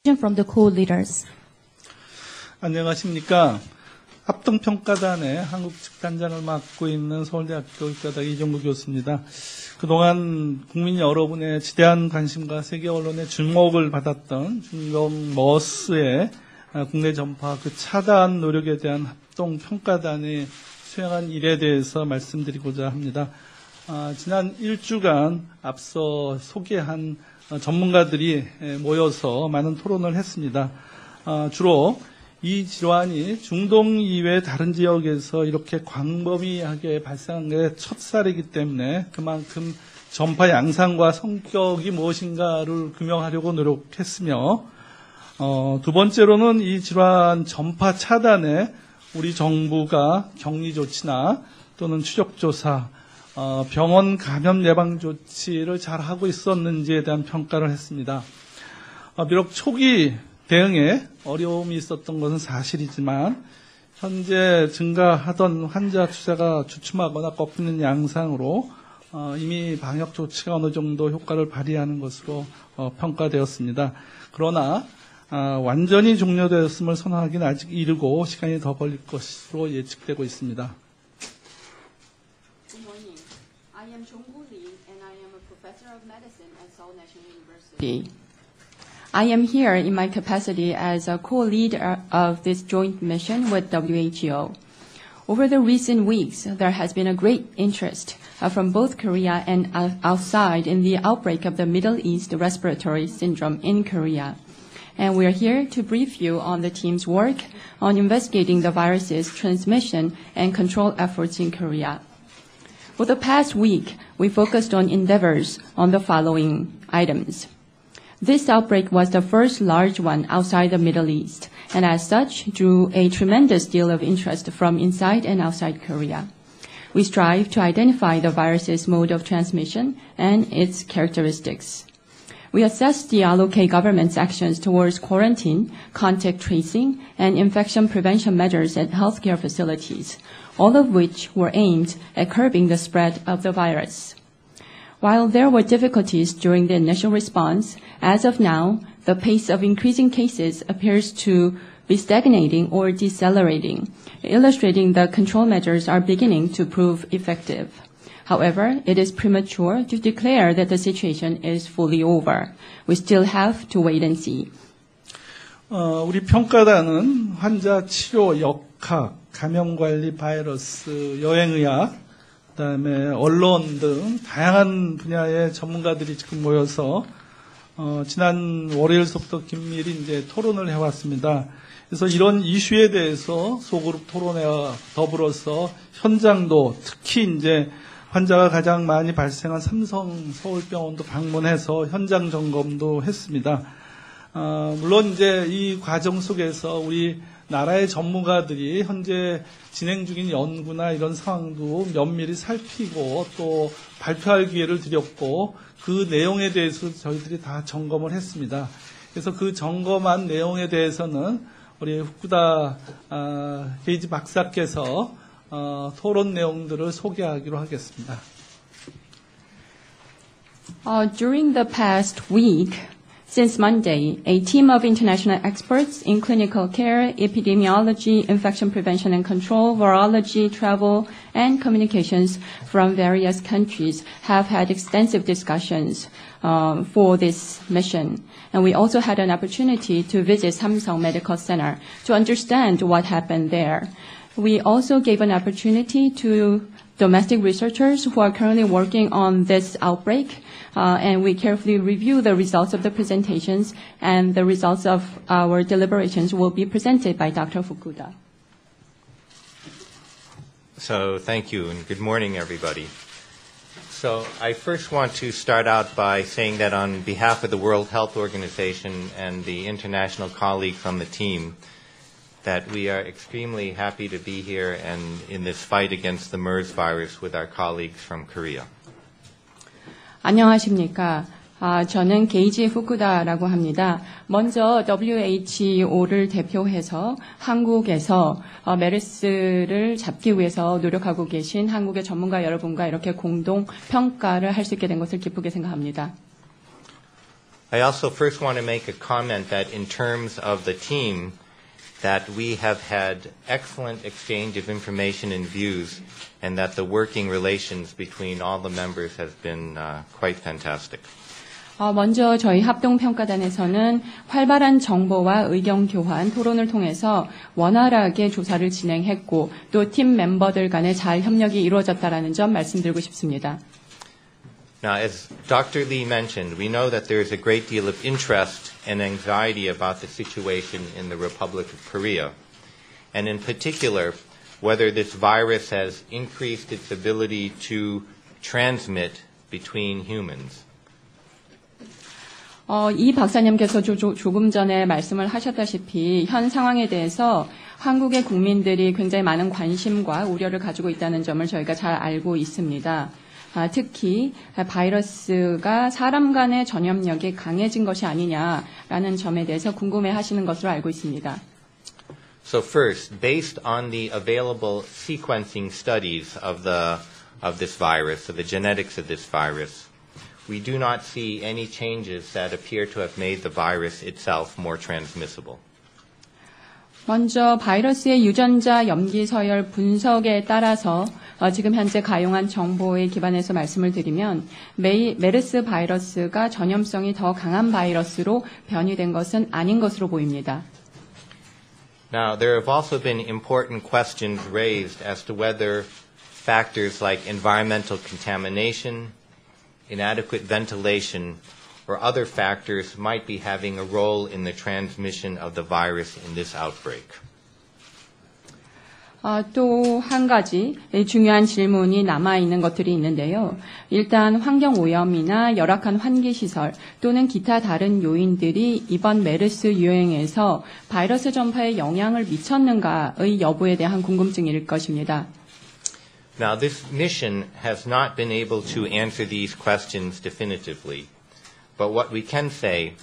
from the co-leaders. 안녕하십니까. 합동평가단의 한국 측 단장을 맡고 있는 서울대학교 교육과다 이종구 교수입니다. 그동안 국민 여러분의 지대한 관심과 세계 언론의 주목을 받았던 중동 머스의 국내 전파 그 차단 노력에 대한 합동평가단이 수행한 일에 대해서 말씀드리고자 합니다. 지난 일주간 앞서 소개한 전문가들이 모여서 많은 토론을 했습니다. 주로 이 질환이 중동 이외 다른 지역에서 이렇게 광범위하게 발생한 게 첫사례이기 때문에 그만큼 전파 양상과 성격이 무엇인가를 규명하려고 노력했으며, 두 번째로는 이 질환 전파 차단에 우리 정부가 격리 조치나 또는 추적 조사, 병원 감염 예방 조치를 잘 하고 있었는지에 대한 평가를 했습니다. 비록 초기 대응에 어려움이 있었던 것은 사실이지만 현재 증가하던 환자 추세가 주춤하거나 꺾이는 양상으로 이미 방역 조치가 어느 정도 효과를 발휘하는 것으로 평가되었습니다. 그러나 완전히 종료되었음을 선언하기는 아직 이르고 시간이 더 걸릴 것으로 예측되고 있습니다. Good morning. I am Jong-Gu Lee, and I am a professor of medicine at Seoul National University. I am here in my capacity as a co-leader of this joint mission with WHO. Over the recent weeks, there has been a great interest from both Korea and outside in the outbreak of the Middle East respiratory syndrome in Korea. And we are here to brief you on the team's work on investigating the virus's transmission and control efforts in Korea. For the past week, we focused on endeavors on the following items. This outbreak was the first large one outside the Middle East, and as such, drew a tremendous deal of interest from inside and outside Korea. We strive to identify the virus's mode of transmission and its characteristics. We assessed the LOK government's actions towards quarantine, contact tracing, and infection prevention measures at healthcare facilities, all of which were aimed at curbing the spread of the virus. While there were difficulties during the initial response, as of now, the pace of increasing cases appears to be stagnating or decelerating, illustrating the control measures are beginning to prove effective. However, it is premature to declare that the situation is fully over. We still have to wait and see. 우리 평가단은 환자 치료, 역학, 감염관리, 바이러스, 여행의학, 그다음에 언론 등 다양한 분야의 전문가들이 지금 모여서 지난 월요일부터 긴밀히 이제 토론을 해왔습니다. 그래서 이런 이슈에 대해서 소그룹 토론회와 더불어서 현장도 특히 이제 환자가 가장 많이 발생한 삼성 서울병원도 방문해서 현장 점검도 했습니다. 물론 이제 이 과정 속에서 우리 나라의 전문가들이 현재 진행 중인 연구나 이런 상황도 면밀히 살피고 또 발표할 기회를 드렸고 그 내용에 대해서 저희들이 다 점검을 했습니다. 그래서 그 점검한 내용에 대해서는 우리 후쿠다 게이지 박사께서 토론 내용들을 소개하기로 하겠습니다. During the past week, since Monday, a team of international experts in clinical care, epidemiology, infection prevention and control, virology, travel, and communications from various countries have had extensive discussions for this mission. And we also had an opportunity to visit Samsung Medical Center to understand what happened there. We also gave an opportunity to domestic researchers who are currently working on this outbreak, and we carefully review the results of the presentations, and the results of our deliberations will be presented by Dr. Fukuda. So thank you, and good morning, everybody. So I first want to start out by saying that on behalf of the World Health Organization and the international colleagues on the team, that we are extremely happy to be here and in this fight against the MERS virus with our colleagues from Korea. 안녕하십니까. 저는 게이지 후쿠다라고 합니다. 먼저 WHO를 대표해서 한국에서 메르스를 잡기 위해서 노력하고 계신 한국의 전문가 여러분과 이렇게 공동 평가를 할 수 있게 된 것을 기쁘게 생각합니다. I also first want to make a comment that in terms of the team, that we have had excellent exchange of information and views, and that the working relations between all the members has been quite fantastic. 먼저 저희 합동평가단에서는 활발한 정보와 의견 교환, 토론을 통해서 원활하게 조사를 진행했고 또 팀 멤버들 간에 잘 협력이 이루어졌다라는 점 말씀드리고 싶습니다. Now, as Dr. Lee mentioned, we know that there is a great deal of interest and anxiety about the situation in the Republic of Korea, and in particular, whether this virus has increased its ability to transmit between humans. 이 박사님께서 조금 전에 말씀을 하셨다시피 현 상황에 대해서 한국의 국민들이 굉장히 많은 관심과 우려를 가지고 있다는 점을 저희가 잘 알고 있습니다. 특히 바이러스가 사람 간의 전염력이 강해진 것이 아니냐라는 점에 대해서 궁금해하시는 것으로 알고 있습니다. So first, based on the available sequencing studies of this virus, of the genetics of this virus, we do not see any changes that appear to have made the virus itself more transmissible. 먼저 바이러스의 유전자 염기 서열 분석에 따라서 지금 현재 가용한 정보에 기반해서 말씀을 드리면 메르스 바이러스가 전염성이 더 강한 바이러스로 변이된 것은 아닌 것으로 보입니다. Now, there have also been important questions raised as to whether factors like environmental contamination, inadequate ventilation, or other factors might be having a role in the transmission of the virus in this outbreak. 또 한 가지 중요한 질문이 남아있는 것들이 있는데요. 일단 환경오염이나 열악한 환기시설 또는 기타 다른 요인들이 이번 메르스 유행에서 바이러스 전파에 영향을 미쳤는가의 여부에 대한 궁금증일 것입니다. Now, this mission has not been able to answer these questions definitively. But what we can say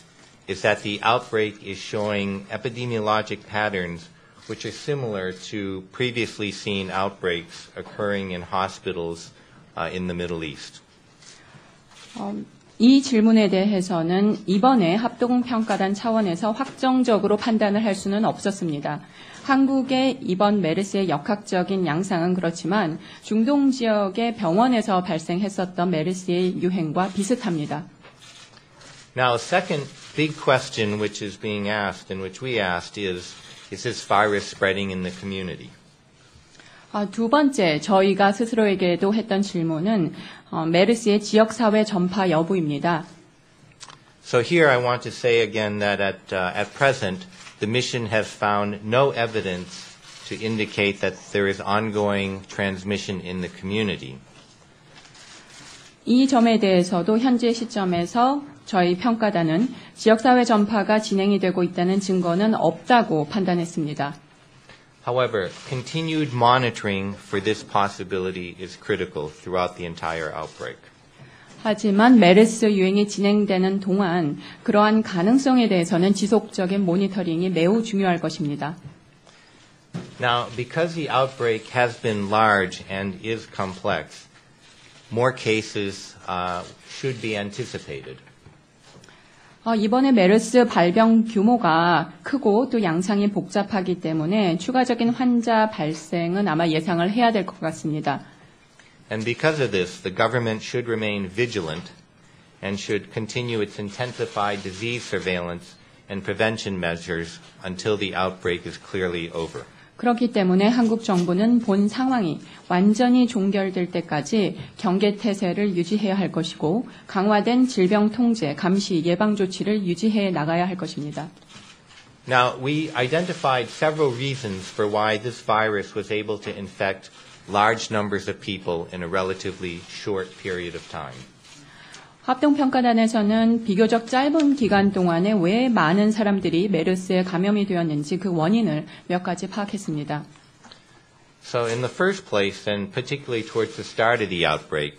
is that the outbreak is showing epidemiologic patterns which are similar to previously seen outbreaks occurring in hospitals in the Middle East. 이 질문에 대해서는 이번에 합동평가단 차원에서 확정적으로 판단을 할 수는 없었습니다. 한국의 이번 메르스의 역학적인 양상은 그렇지만 중동 지역의 병원에서 발생했었던 메르스의 유행과 비슷합니다. Now, a second big question which is being asked and which we asked is this virus spreading in the community? 두 번째, 저희가 스스로에게도 했던 질문은 메르스의 지역사회 전파 여부입니다. So here I want to say again that at present, the mission has found no evidence to indicate that there is ongoing transmission in the community. 이 점에 대해서도 현재 시점에서 저희 평가단은 지역사회 전파가 진행이 되고 있다는 증거는 없다고 판단했습니다. However, continued monitoring for this possibility is critical throughout the entire outbreak. 하지만 메르스 유행이 진행되는 동안 그러한 가능성에 대해서는 지속적인 모니터링이 매우 중요할 것입니다. Now, because the outbreak has been large and is complex, more cases should be anticipated. 이번에 메르스 발병 규모가 크고 또 양상이 복잡하기 때문에 추가적인 환자 발생은 아마 예상을 해야 될 것 같습니다. And because of this, the government should remain vigilant and should continue its intensified disease surveillance and prevention measures until the outbreak is clearly over. 그렇기 때문에 한국 정부는 본 상황이 완전히 종결될 때까지 경계 태세를 유지해야 할 것이고 강화된 질병 통제, 감시, 예방 조치를 유지해 나가야 할 것입니다. Now, we identified several reasons for why this virus was able to infect large numbers of people in a relatively short period of time. 합동평가단에서는 비교적 짧은 기간 동안에 왜 많은 사람들이 메르스에 감염이 되었는지 그 원인을 몇 가지 파악했습니다. So in the first place, and particularly towards the start of the outbreak,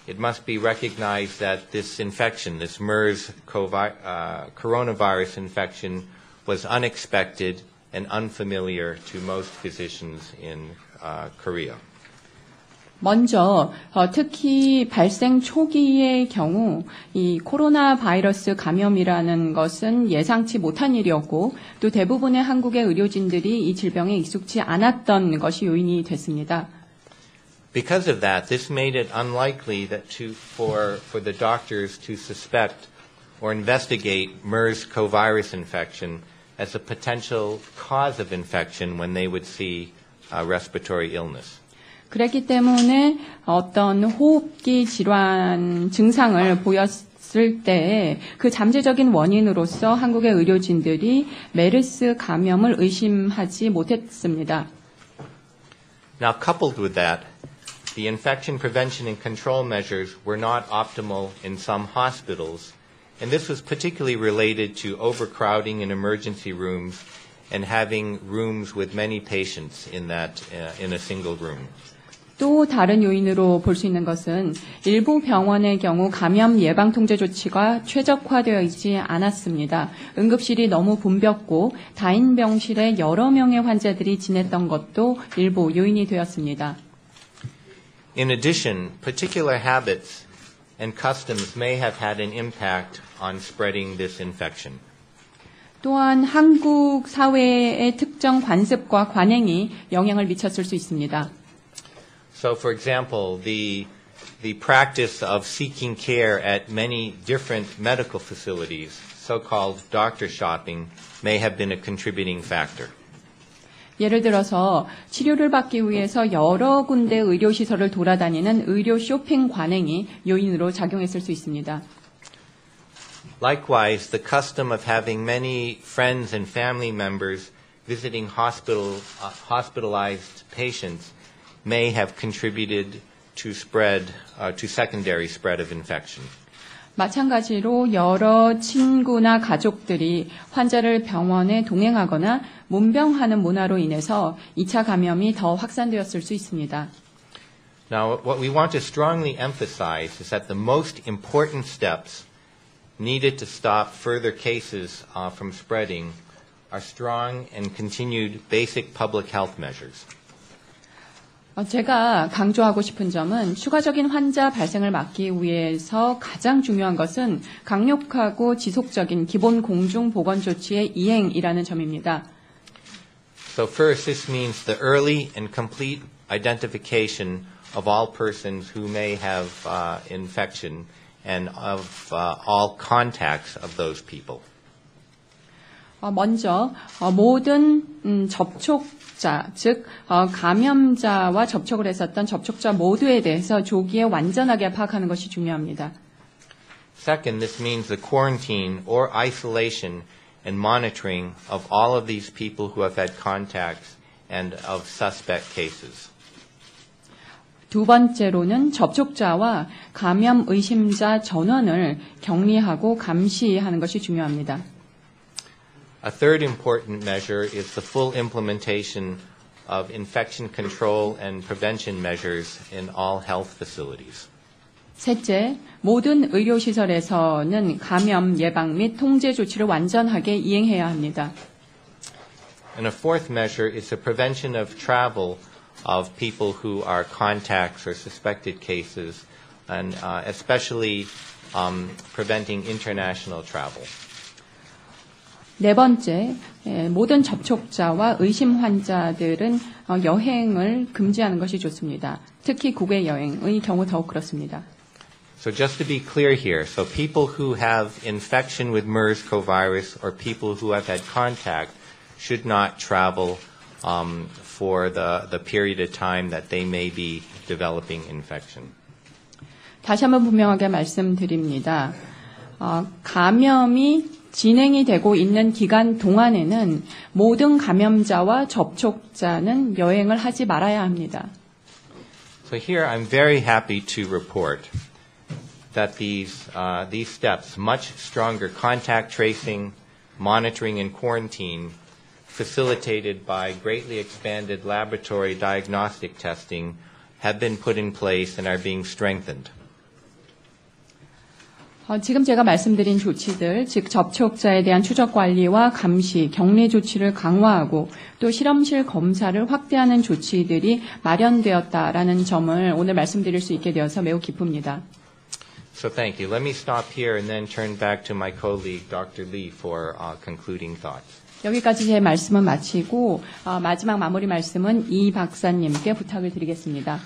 it must be recognized that this infection, this MERS coronavirus infection, was unexpected and unfamiliar to most physicians in Korea. 먼저 특히 발생 초기의 경우 이 코로나 바이러스 감염이라는 것은 예상치 못한 일이었고 또 대부분의 한국의 의료진들이 이 질병에 익숙치 않았던 것이 요인이 됐습니다. Because of that, this made it unlikely that for the doctors to suspect or investigate MERS covirus infection as a potential cause of infection when they would see respiratory illness. 그랬기 때문에 어떤 호흡기 질환 증상을 보였을 때 그 잠재적인 원인으로서 한국의 의료진들이 메르스 감염을 의심하지 못했습니다. Now, coupled with that, the infection prevention and control measures were not optimal in some hospitals, and this was particularly related to overcrowding in emergency rooms and having rooms with many patients in a single room. 또 다른 요인으로 볼 수 있는 것은 일부 병원의 경우 감염 예방 통제 조치가 최적화되어 있지 않았습니다. 응급실이 너무 붐볐고 다인병실에 여러 명의 환자들이 지냈던 것도 일부 요인이 되었습니다. In addition, particular habits and customs may have had an impact on spreading this infection. 또한 한국 사회의 특정 관습과 관행이 영향을 미쳤을 수 있습니다. So, for example, the practice of seeking care at many different medical facilities, so-called doctor shopping, may have been a contributing factor. 예를 들어서 치료를 받기 위해서 여러 군데 의료시설을 돌아다니는 의료 쇼핑 관행이 요인으로 작용했을 수 있습니다. Likewise, the custom of having many friends and family members visiting hospitalized patients may have contributed to secondary spread of infection. 마찬가지로 여러 친구나 가족들이 환자를 병원에 동행하거나 문병하는 문화로 인해서 2차 감염이 더 확산되었을 수 있습니다. Now, what we want to strongly emphasize is that the most important steps needed to stop further cases from spreading are strong and continued basic public health measures. 제가 강조하고 싶은 점은 추가적인 환자 발생을 막기 위해서 가장 중요한 것은 강력하고 지속적인 기본 공중 보건 조치의 이행이라는 점입니다. So first, this means the early and complete identification of all persons who may have infection and of all contacts of those people. 먼저 모든 접촉자, 즉 감염자와 접촉을 했었던 접촉자 모두에 대해서 조기에 완전하게 파악하는 것이 중요합니다. Second, this means the quarantine or isolation and monitoring of all of these people who have had contacts and of suspect cases. 두 번째로는 접촉자와 감염 의심자 전원을 격리하고 감시하는 것이 중요합니다. A third important measure is the full implementation of infection control and prevention measures in all health facilities. 셋째, 모든 의료시설에서는 감염 예방 및 통제 조치를 완전하게 이행해야 합니다. And a fourth measure is the prevention of travel of people who are contacts or suspected cases, and especially preventing international travel. 네 번째, 모든 접촉자와 의심 환자들은 여행을 금지하는 것이 좋습니다. 특히 국외 여행의 경우 더욱 그렇습니다. So just to be clear here, so people who have infection with MERS covirus or people who have had contact should not travel for the period of time that they may be developing infection. 다시 한번 분명하게 말씀드립니다. 감염이 진행이 되고 있는 기간 동안에는 모든 감염자와 접촉자는 여행을 하지 말아야 합니다. So here I'm very happy to report that these steps, much stronger contact tracing, monitoring, and quarantine, facilitated by greatly expanded laboratory diagnostic testing, have been put in place and are being strengthened. 지금 제가 말씀드린 조치들, 즉 접촉자에 대한 추적 관리와 감시, 격리 조치를 강화하고 또 실험실 검사를 확대하는 조치들이 마련되었다라는 점을 오늘 말씀드릴 수 있게 되어서 매우 기쁩니다. So thank you. Let me stop here and then turn back to my colleague, Dr. Lee, for concluding thoughts. 여기까지 제 말씀은 마치고 마지막 마무리 말씀은 이 박사님께 부탁을 드리겠습니다.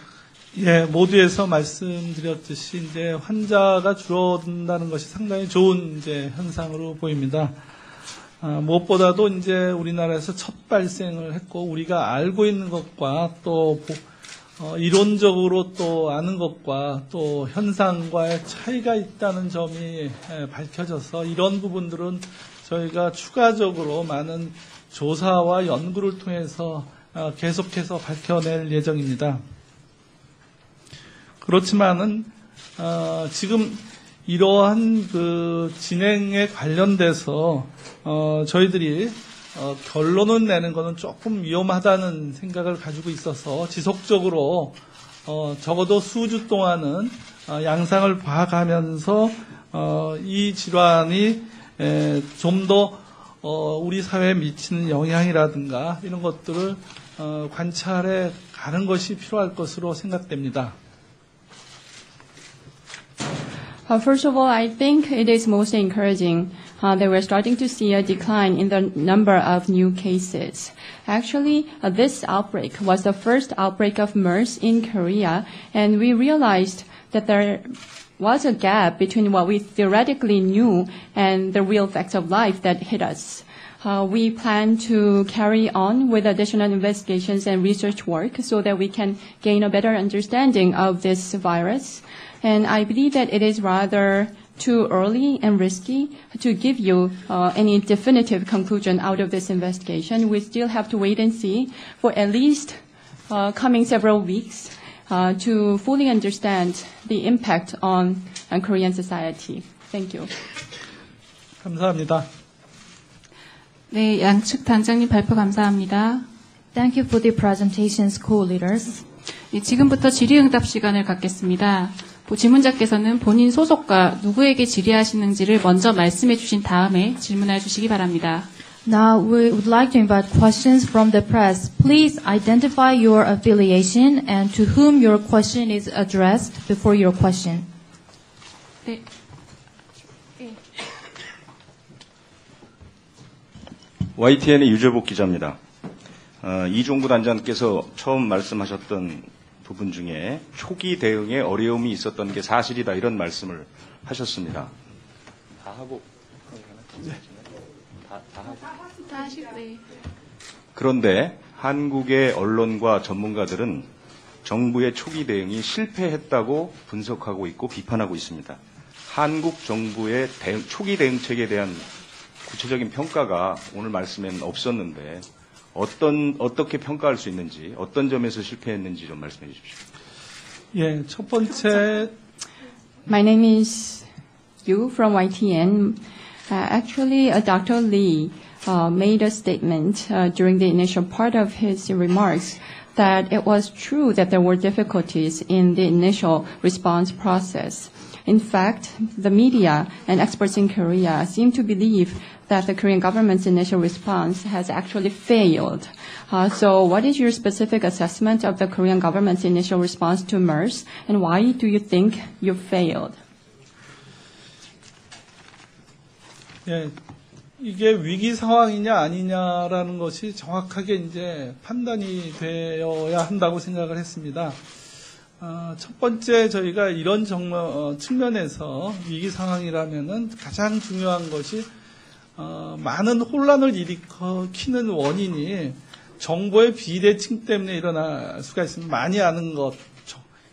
예, 모두에서 말씀드렸듯이 이제 환자가 줄어든다는 것이 상당히 좋은 이제 현상으로 보입니다. 무엇보다도 이제 우리나라에서 첫 발생을 했고 우리가 알고 있는 것과 또 이론적으로 또 아는 것과 또 현상과의 차이가 있다는 점이 밝혀져서 이런 부분들은 저희가 추가적으로 많은 조사와 연구를 통해서 계속해서 밝혀낼 예정입니다. 그렇지만은 지금 이러한 그 진행에 관련돼서 저희들이 결론을 내는 것은 조금 위험하다는 생각을 가지고 있어서 지속적으로 적어도 수주 동안은 양상을 봐가면서 이 질환이 좀 더 우리 사회에 미치는 영향이라든가 이런 것들을 관찰해 가는 것이 필요할 것으로 생각됩니다. First of all, I think it is most encouraging that we're starting to see a decline in the number of new cases. Actually, this outbreak was the first outbreak of MERS in Korea, and we realized that there was a gap between what we theoretically knew and the real facts of life that hit us. We plan to carry on with additional investigations and research work so that we can gain a better understanding of this virus. And I believe that it is rather too early and risky to give you any definitive conclusion out of this investigation. We still have to wait and see for at least coming several weeks to fully understand the impact on Korean society. Thank you. 감사합니다. 네, 양측 단장님 발표 감사합니다. Thank you for the presentations, co-leaders. 네, 지금부터 질의응답 시간을 갖겠습니다. 질문자께서는 본인 소속과 누구에게 질의하시는지를 먼저 말씀해 주신 다음에 질문해 주시기 바랍니다. Now we would like to invite questions from the press. Please identify your affiliation and to whom your question is addressed before your question. 네. YTN의 유재복 기자입니다. 이종구 단장께서 처음 말씀하셨던 부분 중에 초기 대응에 어려움이 있었던 게 사실이다 이런 말씀을 하셨습니다. 다 하고 다 하시고. 그런데 한국의 언론과 전문가들은 정부의 초기 대응이 실패했다고 분석하고 있고 비판하고 있습니다. 한국 정부의 초기 대응책에 대한 구체적인 평가가 오늘 말씀에는 없었는데 어떻게 평가할 수 있는지, 어떤 점에서 실패했는지 좀 말씀해 주십시오. 예, 첫 번째. My name is Yu from YTN. Actually, Dr. Lee made a statement during the initial part of his remarks that it was true that there were difficulties in the initial response process. In fact, the media and experts in Korea seem to believe that the Korean government's initial response has actually failed. So what is your specific assessment of the Korean government's initial response to MERS, and why do you think you failed? 예, 이게 위기 상황이냐 아니냐라는 것이 정확하게 이제 판단이 되어야 한다고 생각을 했습니다. 첫 번째 저희가 이런 측면에서 위기 상황이라면은 가장 중요한 것이 많은 혼란을 일으키는 원인이 정보의 비대칭 때문에 일어날 수가 있습니다. 많이 아는 것,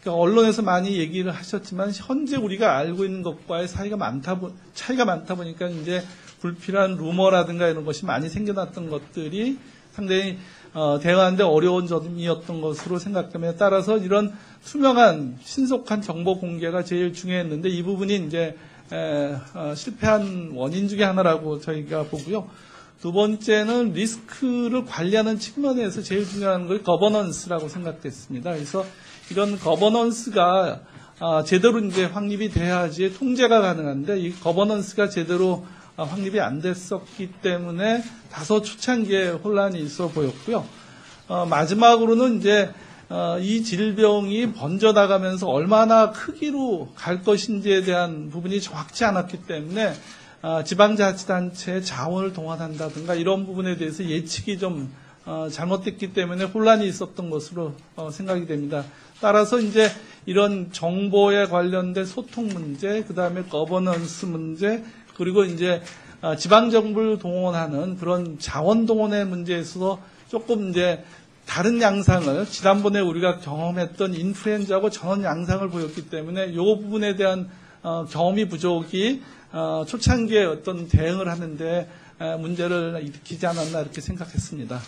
그러니까 언론에서 많이 얘기를 하셨지만 현재 우리가 알고 있는 것과의 차이가 많다 보니까 이제 불필요한 루머라든가 이런 것이 많이 생겨났던 것들이 상당히 대응하는데 어려운 점이었던 것으로 생각됩니다. 따라서 이런 투명한 신속한 정보 공개가 제일 중요했는데 이 부분이 이제 실패한 원인 중에 하나라고 저희가 보고요. 두 번째는 리스크를 관리하는 측면에서 제일 중요한 걸 거버넌스라고 생각됐습니다. 그래서 이런 거버넌스가 제대로 이제 확립이 돼야지 통제가 가능한데 이 거버넌스가 제대로 확립이 안 됐었기 때문에 다소 초창기에 혼란이 있어 보였고요. 마지막으로는 이제 이 질병이 번져나가면서 얼마나 크기로 갈 것인지에 대한 부분이 정확치 않았기 때문에 지방자치단체의 자원을 동원한다든가 이런 부분에 대해서 예측이 좀 잘못됐기 때문에 혼란이 있었던 것으로 생각이 됩니다. 따라서 이제 이런 정보에 관련된 소통 문제, 그 다음에 거버넌스 문제, 그리고 이제 지방정부를 동원하는 그런 자원 동원의 문제에서 조금 이제 다른 양상을 지난번에 우리가 경험했던 인플루엔자하고 전원 양상을 보였기 때문에 이 부분에 대한 경험이 부족이 초창기에 어떤 대응을 하는데 문제를 일으키지 않았나 이렇게 생각했습니다.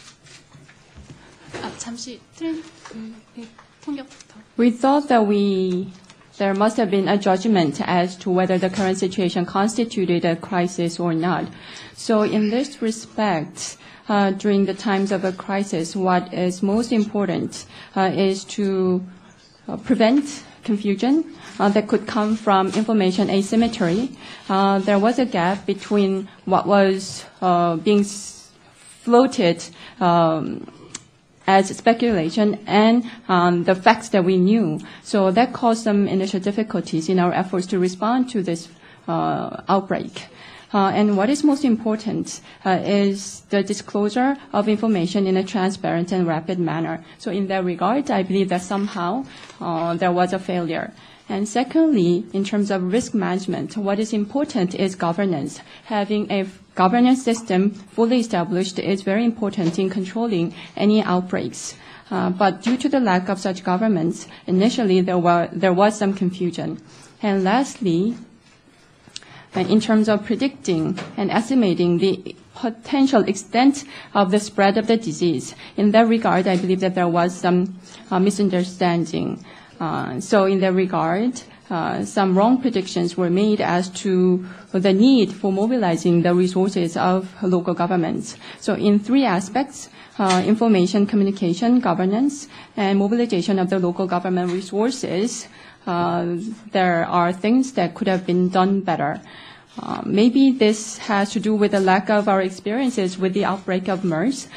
잠시 통역부터. We thought that there must have been a judgment as to whether the current situation constituted a crisis or not. So in this respect, during the times of a crisis, what is most important is to prevent confusion that could come from information asymmetry. There was a gap between what was being floated as speculation and the facts that we knew. So that caused some initial difficulties in our efforts to respond to this outbreak. And what is most important is the disclosure of information in a transparent and rapid manner. So in that regard, I believe that somehow there was a failure. And secondly, in terms of risk management, what is important is governance. Having a governance system fully established is very important in controlling any outbreaks. But due to the lack of such governance, initially there was some confusion. And lastly, in terms of predicting and estimating the potential extent of the spread of the disease, in that regard, I believe that there was some misunderstanding. So in that regard, some wrong predictions were made as to the need for mobilizing the resources of local governments. So in three aspects, information, communication, governance, and mobilization of the local government resources, there are things that could have been done better. Maybe this has to do with the lack of our experiences with the outbreak of MERS,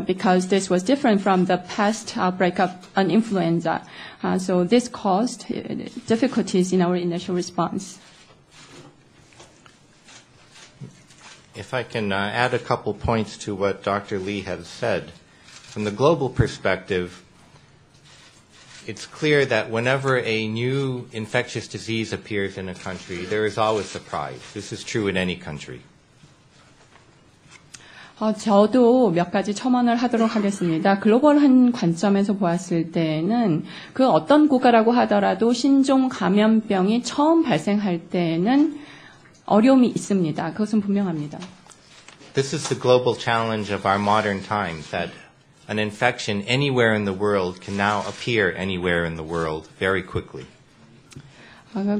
because this was different from the past outbreak of an influenza. So this caused difficulties in our initial response. If I can add a couple points to what Dr. Lee has said. From the global perspective, it's clear that whenever a new infectious disease appears in a country, there is always surprise. This is true in any country. 저도 몇 가지 첨언을 하도록 하겠습니다. 글로벌한 관점에서 보았을 때는 그 어떤 국가라고 하더라도 신종 감염병이 처음 발생할 때는 어려움이 있습니다. 그것은 분명합니다. This is the global challenge of our modern times, that an infection anywhere in the world can now appear anywhere in the world very quickly.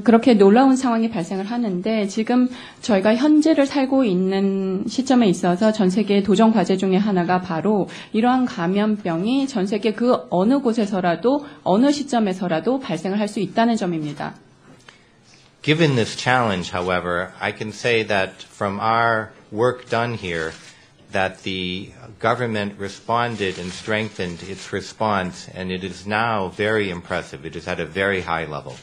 그렇게 놀라운 상황이 발생을 하는데 지금 저희가 현재를 살고 있는 시점에 있어서 전 세계의 도전 과제 중에 하나가 바로 이러한 감염병이 전 세계 그 어느 곳에서라도 어느 시점에서라도 발생을 할 수 있다는 점입니다. Given this challenge, however, I can say that from our work done here, that the government responded and strengthened its response, and it is now very impressive. It is at a very high level.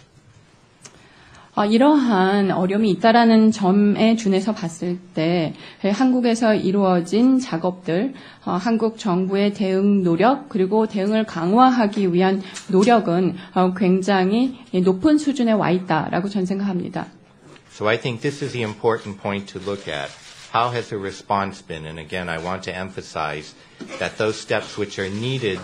이러한 어려움이 있다라는 점에 준해서 봤을 때 한국에서 이루어진 작업들, 한국 정부의 대응 노력 그리고 대응을 강화하기 위한 노력은 굉장히 높은 수준에 와 있다라고 저는 생각합니다. So I think this is the important point to look at. How has the response been? And again, I want to emphasize that those steps which are needed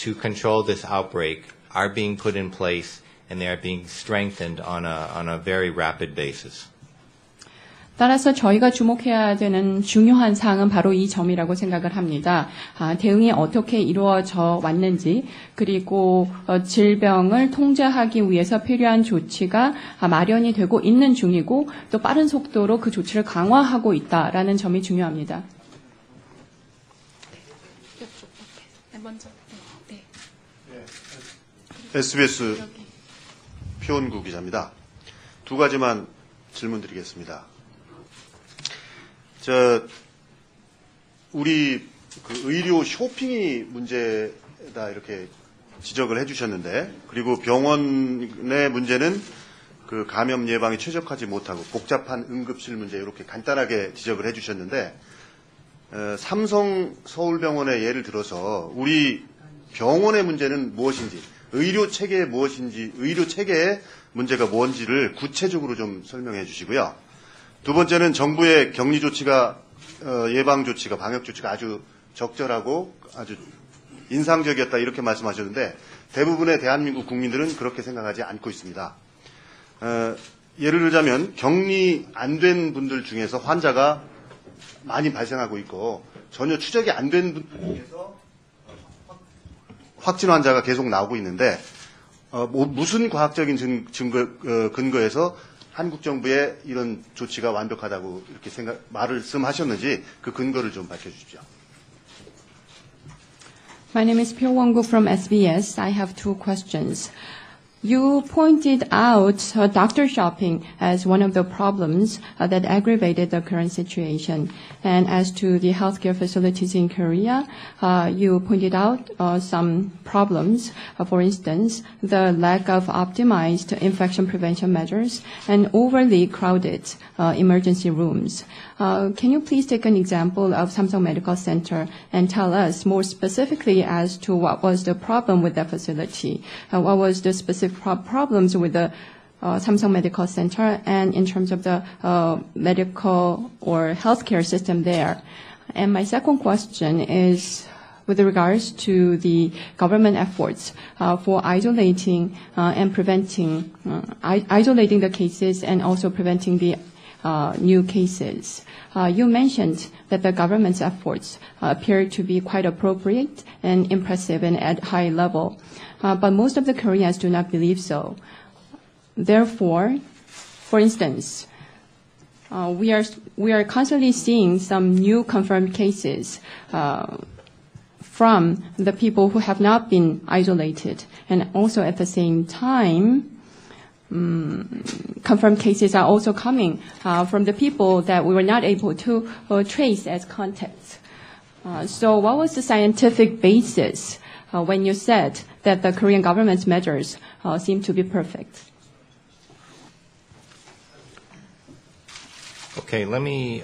to control this outbreak are being put in place and they are being strengthened on a very rapid basis. 따라서 저희가 주목해야 되는 중요한 사항은 바로 이 점이라고 생각을 합니다. 대응이 어떻게 이루어져 왔는지 그리고 질병을 통제하기 위해서 필요한 조치가 마련이 되고 있는 중이고 또 빠른 속도로 그 조치를 강화하고 있다라는 점이 중요합니다. 먼저. 네. SBS 표원구 기자입니다. 두 가지만 질문드리겠습니다. 우리 그 의료 쇼핑이 문제다 이렇게 지적을 해주셨는데, 그리고 병원의 문제는 그 감염 예방에 최적화하지 못하고 복잡한 응급실 문제 이렇게 간단하게 지적을 해주셨는데, 삼성 서울병원의 예를 들어서 우리 병원의 문제는 무엇인지, 의료 체계의 무엇인지, 의료 체계의 문제가 뭔지를 구체적으로 좀 설명해 주시고요. 두 번째는 정부의 격리 조치가 예방 조치가, 방역 조치가 아주 적절하고 아주 인상적이었다 이렇게 말씀하셨는데, 대부분의 대한민국 국민들은 그렇게 생각하지 않고 있습니다. 예를 들자면 격리 안 된 분들 중에서 환자가 많이 발생하고 있고, 전혀 추적이 안 된 분들 중에서 확진 환자가 계속 나오고 있는데, 무슨 과학적인 근거에서 한국 정부의 이런 조치가 완벽하다고 이렇게 말씀하셨는지 그 근거를 좀 밝혀주십시오. My name is Pyo Won-gu from SBS. I have two questions. You pointed out doctor shopping as one of the problems that aggravated the current situation. And as to the healthcare facilities in Korea, you pointed out some problems. For instance, the lack of optimized infection prevention measures and overly crowded emergency rooms. Can you please take an example of Samsung Medical Center and tell us more specifically as to what was the problem with the facility? What was the specific problems with the Samsung Medical Center and in terms of the medical or healthcare system there? And my second question is with regards to the government efforts for isolating and preventing, isolating the cases and also preventing the new cases. You mentioned that the government's efforts appear to be quite appropriate and impressive and at high level, but most of the Koreans do not believe so. Therefore, for instance, we are constantly seeing some new confirmed cases from the people who have not been isolated, and also at the same time, confirmed cases are also coming from the people that we were not able to trace as contacts. So what was the scientific basis when you said that the Korean government's measures seem to be perfect? Okay, let me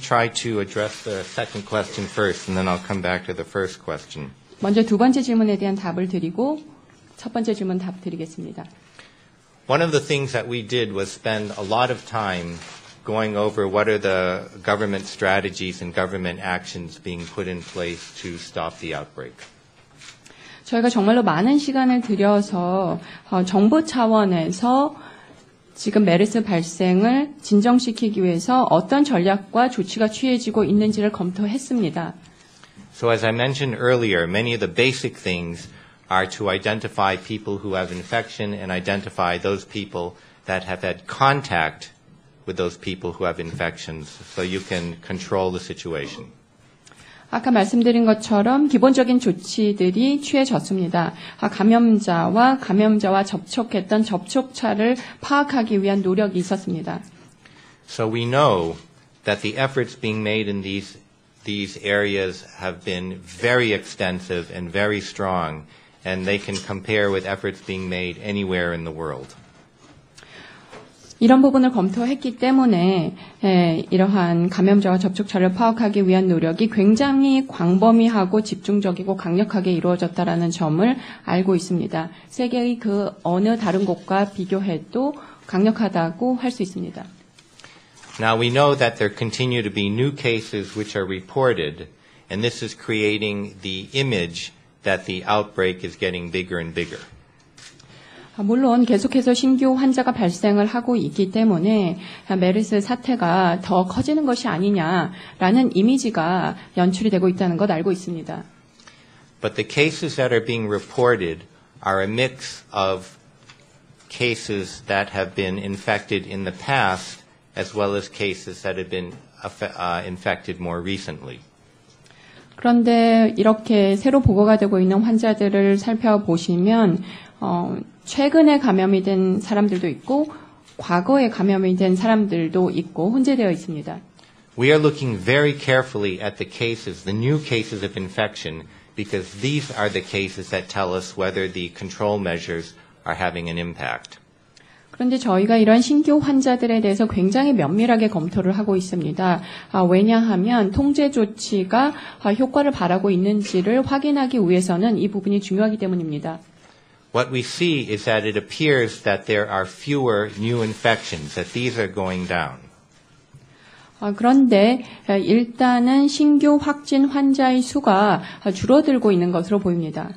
try to address the second question first, and then I'll come back to the first question. 먼저 두 번째 질문에 대한 답을 드리고 첫 번째 질문 답 드리겠습니다. One of the things that we did was spend a lot of time going over what are the government strategies and government actions being put in place to stop the outbreak. 저희가 정말로 많은 시간을 들여서 정부 차원에서 지금 메르스 발생을 진정시키기 위해서 어떤 전략과 조치가 취해지고 있는지를 검토했습니다. So as I mentioned earlier, many of the basic things are to identify people who have infection and identify those people that have had contact with those people who have infections so you can control the situation. 아까 말씀드린 것처럼 기본적인 조치들이 취해졌습니다. 감염자와 접촉했던 접촉자를 파악하기 위한 노력이 있었습니다. So we know that the efforts being made in these areas have been very extensive and very strong, and they can compare with efforts being made anywhere in the world. 이런 부분을 검토했기 때문에 이러한 감염자와 접촉자를 파악하기 위한 노력이 굉장히 광범위하고 집중적이고 강력하게 이루어졌다라는 점을 알고 있습니다. 세계의 그 어느 다른 곳과 비교해도 강력하다고 할 수 있습니다. Now we know that there continue to be new cases which are reported, and this is creating the image that the outbreak is getting bigger and bigger. 물론 계속해서 신규 환자가 발생을 하고 있기 때문에 메르스 사태가 더 커지는 것이 아니냐라는 이미지가 연출이 되고 있다는 것 알고 있습니다. But the cases that are being reported are a mix of cases that have been infected in the past as well as cases that have been infected more recently. 그런데 이렇게 새로 보고가 되고 있는 환자들을 살펴보시면 최근에 감염이 된 사람들도 있고 과거에 감염이 된 사람들도 있고 혼재되어 있습니다. We are looking very carefully at the cases, the new cases of infection, because these are the cases that tell us whether the control measures are having an impact. 그런데 저희가 이런 신규 환자들에 대해서 굉장히 면밀하게 검토를 하고 있습니다. 왜냐하면 통제 조치가 효과를 발하고 있는지를 확인하기 위해서는 이 부분이 중요하기 때문입니다. What we see is that it appears that there are fewer new infections, that these are going down. 그런데 일단은 신규 확진 환자의 수가 줄어들고 있는 것으로 보입니다.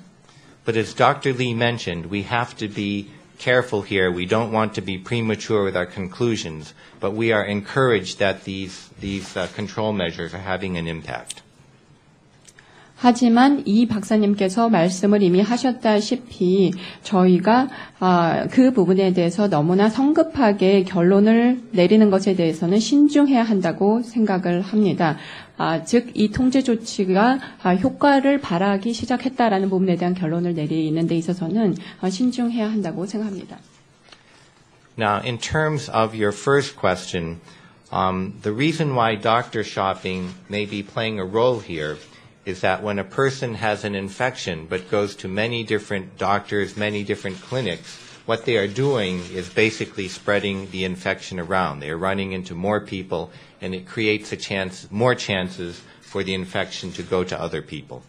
But as Dr. Lee mentioned, we have to be careful here. We don't want to be premature with our conclusions, but we are encouraged that these control measures are having an impact. 하지만 이 박사님께서 말씀을 이미 하셨다시피 저희가 그 부분에 대해서 너무나 성급하게 결론을 내리는 것에 대해서는 신중해야 한다고 생각을 합니다. 즉, 이 통제 조치가 효과를 발하기 시작했다라는 부분에 대한 결론을 내리는 데 있어서는 신중해야 한다고 생각합니다. Now, in terms of your first question, the reason why doctor shopping may be playing a role here is that when a person has an infection but goes to many different doctors, many different clinics, what they are doing is basically spreading the infection around. They are running into more people, and it creates more chances for the infection to go to other people.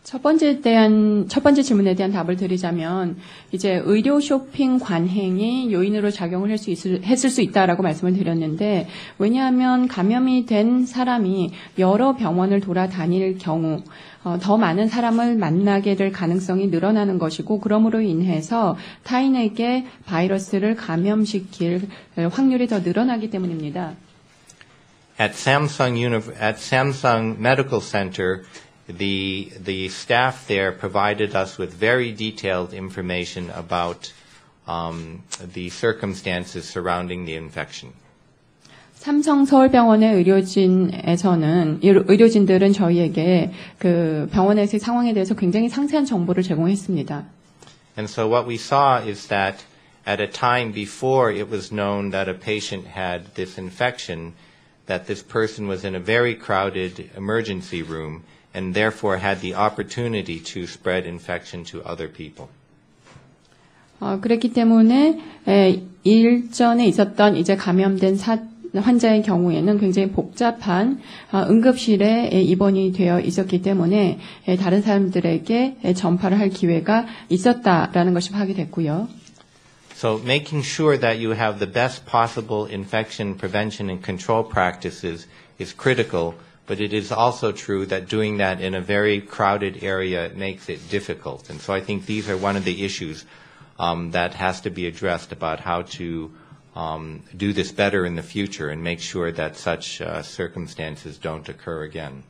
첫 번째 질문에 대한 답을 드리자면 이제 의료 쇼핑 관행이 요인으로 작용을 했을 수 있다라고 말씀을 드렸는데 왜냐하면 감염이 된 사람이 여러 병원을 돌아다닐 경우 더 많은 사람을 만나게 될 가능성이 늘어나는 것이고 그러므로 인해서 타인에게 바이러스를 감염시킬 확률이 더 늘어나기 때문입니다. At Samsung Medical Center, the staff there provided us with very detailed information about the circumstances surrounding the infection. 삼성 서울병원의 의료진들은 저희에게 그 병원에서의 상황에 대해서 굉장히 상세한 정보를 제공했습니다. And so what we saw is that at a time before it was known that a patient had this infection, that this person was in a very crowded emergency room and therefore had the opportunity to spread infection to other people. 그랬기 때문에 일전에 있었던 이제 감염된 환자의 경우에는 굉장히 복잡한 응급실에 입원이 되어 있었기 때문에 다른 사람들에게 전파를 할 기회가 있었다라는 것이 파악이 됐고요. So making sure that you have the best possible infection prevention and control practices is critical. But it is also true that doing that in a very crowded area makes it difficult. And so I think these are one of the issues that has to be addressed about how to do this better in the future and make sure that such circumstances don't occur again.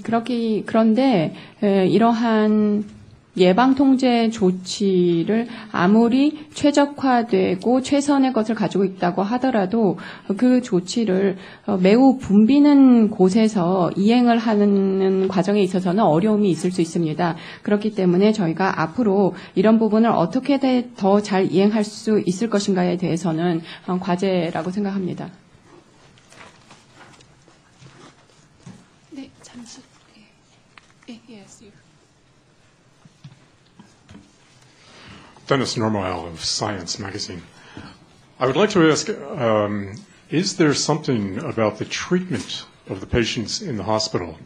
그런데 이러한 예방 통제 조치를 아무리 최적화되고 최선의 것을 가지고 있다고 하더라도 그 조치를 매우 붐비는 곳에서 이행을 하는 과정에 있어서는 어려움이 있을 수 있습니다. 그렇기 때문에 저희가 앞으로 이런 부분을 어떻게 더 잘 이행할 수 있을 것인가에 대해서는 과제라고 생각합니다. 네, 잠시. Yes, you. Dennis Normoyle of Science magazine. I would like to ask, is there something about the treatment of the patients in the hospital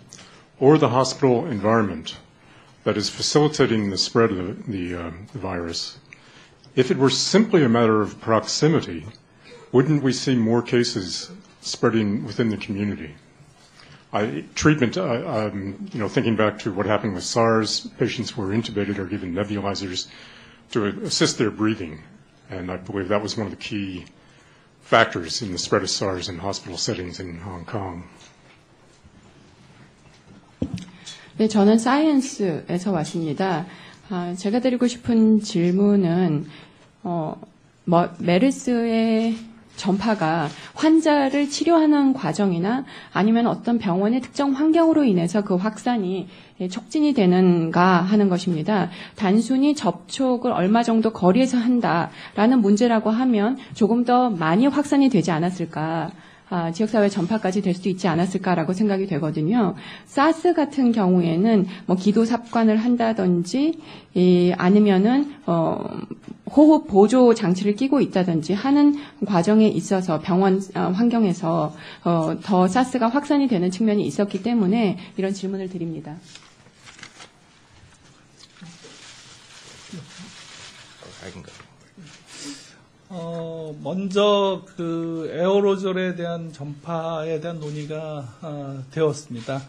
or the hospital environment that is facilitating the spread of the virus? If it were simply a matter of proximity, wouldn't we see more cases spreading within the community? Treatment, thinking back to what happened with SARS, patients were intubated or given nebulizers to assist their breathing. And I believe that was one of the key factors in the spread of SARS in hospital settings in Hong Kong. 네, 저는 사이언스에서 왔습니다. 제가 드리고 싶은 질문은 메르스의 전파가 환자를 치료하는 과정이나 아니면 어떤 병원의 특정 환경으로 인해서 그 확산이 촉진이 되는가 하는 것입니다. 단순히 접촉을 얼마 정도 거리에서 한다라는 문제라고 하면 조금 더 많이 확산이 되지 않았을까, 지역사회 전파까지 될 수도 있지 않았을까라고 생각이 되거든요. 사스 같은 경우에는 뭐 기도 삽관을 한다든지 아니면은 호흡 보조 장치를 끼고 있다든지 하는 과정에 있어서 병원 환경에서 더 사스가 확산이 되는 측면이 있었기 때문에 이런 질문을 드립니다. 먼저 그 에어로졸에 대한 전파에 대한 논의가 되었습니다.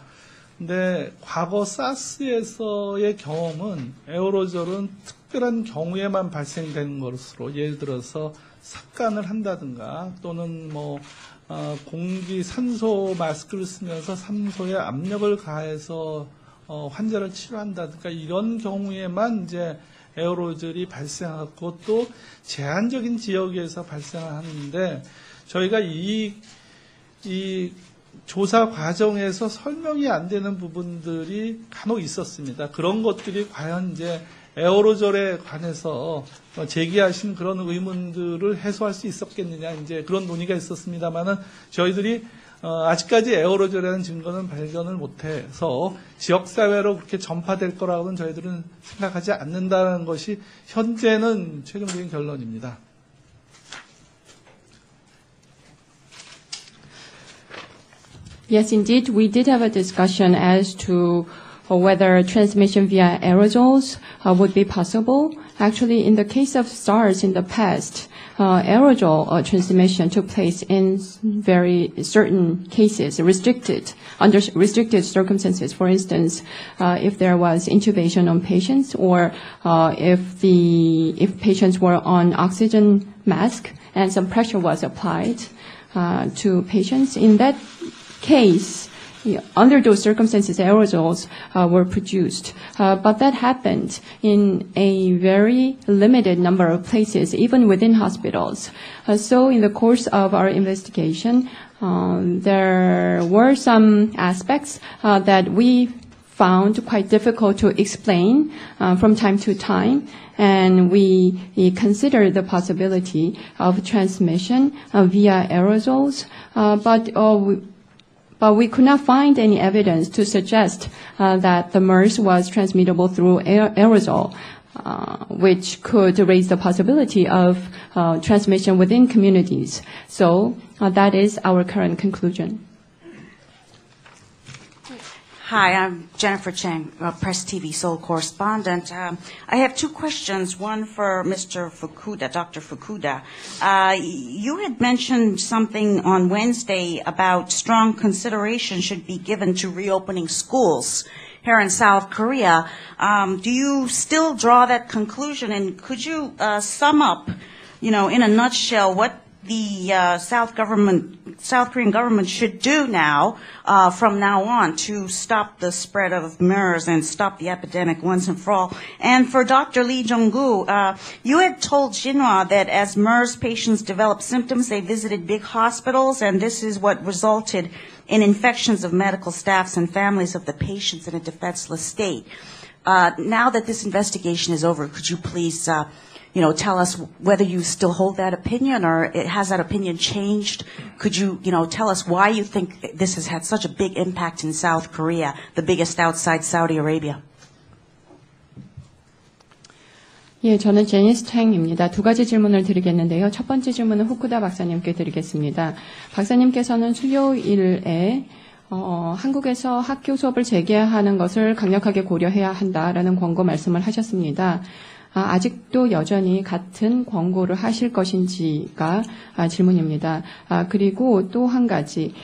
근데 과거 사스에서의 경험은 에어로졸은 특별한 경우에만 발생되는 것으로, 예를 들어서 삽관을 한다든가 또는 뭐 공기 산소 마스크를 쓰면서 산소에 압력을 가해서 환자를 치료한다든가 이런 경우에만 이제 에어로졸이 발생하고 또 제한적인 지역에서 발생하는데, 저희가 이 조사 과정에서 설명이 안 되는 부분들이 간혹 있었습니다. 그런 것들이 과연 이제 에어로졸에 관해서 제기하신 그런 의문들을 해소할 수 있었겠느냐, 이제 그런 논의가 있었습니다만은 저희들이 아직까지 에어로졸이라는 증거는 발견을 못해서 지역사회로 그렇게 전파될 거라고는 저희들은 생각하지 않는다는 것이 현재는 최종적인 결론입니다. Yes, indeed, we did have a discussion as to whether transmission via aerosols would be possible. Actually, in the case of SARS in the past, aerosol transmission took place in very certain cases, under restricted circumstances. For instance, if there was intubation on patients, or if patients were on oxygen mask and some pressure was applied to patients. In that case, under those circumstances, aerosols were produced. But that happened in a very limited number of places, even within hospitals. So in the course of our investigation, there were some aspects that we found quite difficult to explain from time to time. And we considered the possibility of transmission via aerosols, but we could not find any evidence to suggest that the MERS was transmittable through aerosol, which could raise the possibility of transmission within communities. So that is our current conclusion. Hi, I'm Jennifer Chang, Press TV Seoul correspondent. I have two questions, one for Mr. Fukuda, Dr. Fukuda. You had mentioned something on Wednesday about strong consideration should be given to reopening schools here in South Korea. Do you still draw that conclusion, and could you sum up, in a nutshell, what the South Korean government should do now, from now on, to stop the spread of MERS and stop the epidemic once and for all? And for Dr. Lee Jong-gu, you had told Xinhua that as MERS patients developed symptoms, they visited big hospitals, and this is what resulted in infections of medical staffs and families of the patients in a defenseless state. Now that this investigation is over, could you please tell us whether you still hold that opinion, or has that opinion changed? Could you, tell us why you think this has had such a big impact in South Korea, the biggest outside Saudi Arabia? 예, 저는 제니스 탱입니다. 두 가지 질문을 드리겠는데요. 첫 번째 질문은 후쿠다 박사님께 드리겠습니다. 박사님께서는 수요일에 한국에서 학교 수업을 재개하는 것을 강력하게 고려해야 한다라는 권고 말씀을 하셨습니다. 아직도 여전히 같은 권고를 하실 것인지가 질문입니다. 그리고 또 한 가지,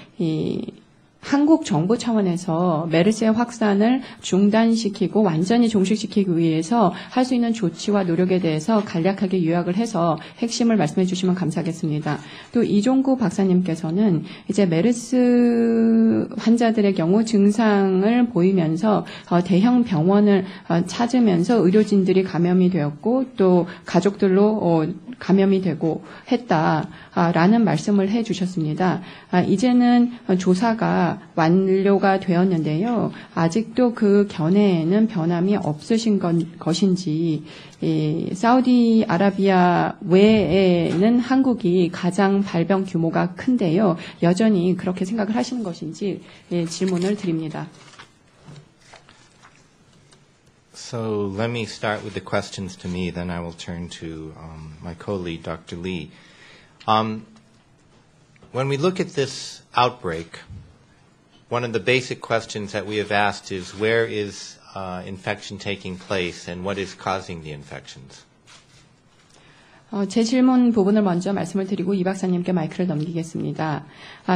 한국 정부 차원에서 메르스의 확산을 중단시키고 완전히 종식시키기 위해서 할 수 있는 조치와 노력에 대해서 간략하게 요약을 해서 핵심을 말씀해 주시면 감사하겠습니다. 또 이종구 박사님께서는 이제 메르스 환자들의 경우 증상을 보이면서 대형 병원을 찾으면서 의료진들이 감염이 되었고 또 가족들로 감염이 되고 했다라는 말씀을 해주셨습니다. 이제는 조사가 완료가 되었는데요. 아직도 그 견해에는 변함이 없으신 것인지 사우디아라비아 외에는 한국이 가장 발병 규모가 큰데요. 여전히 그렇게 생각을 하시는 것인지 질문을 드립니다. So let me start with the questions to me, then I will turn to my co-lead, Dr. Lee. When we look at this outbreak, one of the basic questions that we have asked is where is infection taking place and what is causing the infections? 제 질문 부분을 먼저 말씀을 드리고 이 박사님께 마이크를 넘기겠습니다.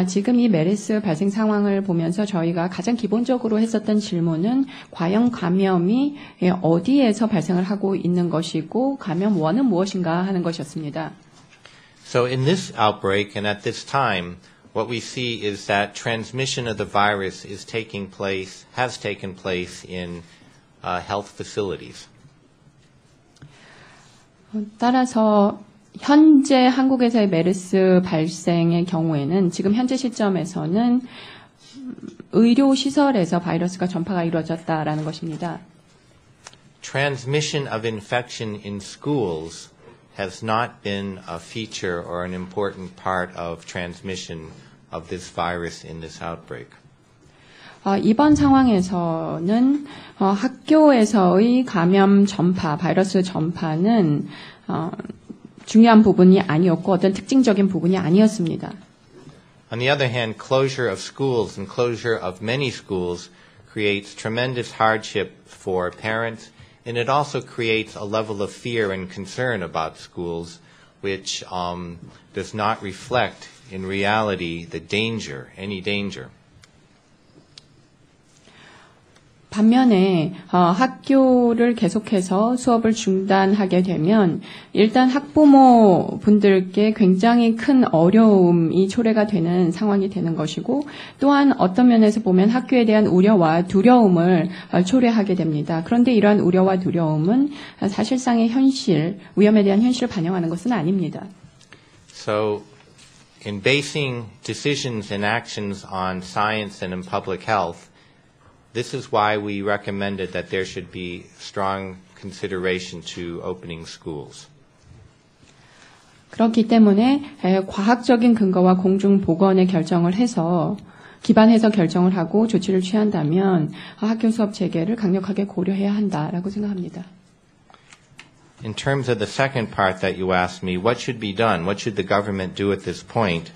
지금 이 메르스 발생 상황을 보면서 저희가 가장 기본적으로 했었던 질문은 과연 감염이 어디에서 발생을 하고 있는 것이고 감염 원은 무엇인가 하는 것이었습니다. So in this outbreak and at this time, what we see is that transmission of the virus is taking place, has taken place in health facilities. 따라서 현재 한국에서의 메르스 발생의 경우에는 지금 현재 시점에서는 의료시설에서 바이러스가 전파가 이루어졌다라는 것입니다. Transmission of infection in schools has not been a feature or an important part of transmission of this virus in this outbreak. 이번 상황에서는 학교에서의 감염 전파, 바이러스 전파는 중요한 부분이 아니었고 어떤 특징적인 부분이 아니었습니다. On the other hand, closure of schools and closure of many schools creates tremendous hardship for parents, and it also creates a level of fear and concern about schools, which does not reflect in reality the danger, any danger. 반면에 학교를 계속해서 수업을 중단하게 되면 일단 학부모 분들께 굉장히 큰 어려움이 초래가 되는 상황이 되는 것이고 또한 어떤 면에서 보면 학교에 대한 우려와 두려움을 초래하게 됩니다. 그런데 이러한 우려와 두려움은 사실상의 현실, 위험에 대한 현실을 반영하는 것은 아닙니다. So, in basing decisions and actions on science and in public health, this is why we recommended that there should be strong consideration to opening schools. 그렇기 때문에 과학적인 근거와 공중보건의 결정을 해서 기반해서 결정을 하고 조치를 취한다면 학교 수업 재개를 강력하게 고려해야 한다라고 생각합니다. In terms of the second part that you asked me, what should be done? What should the government do at this point?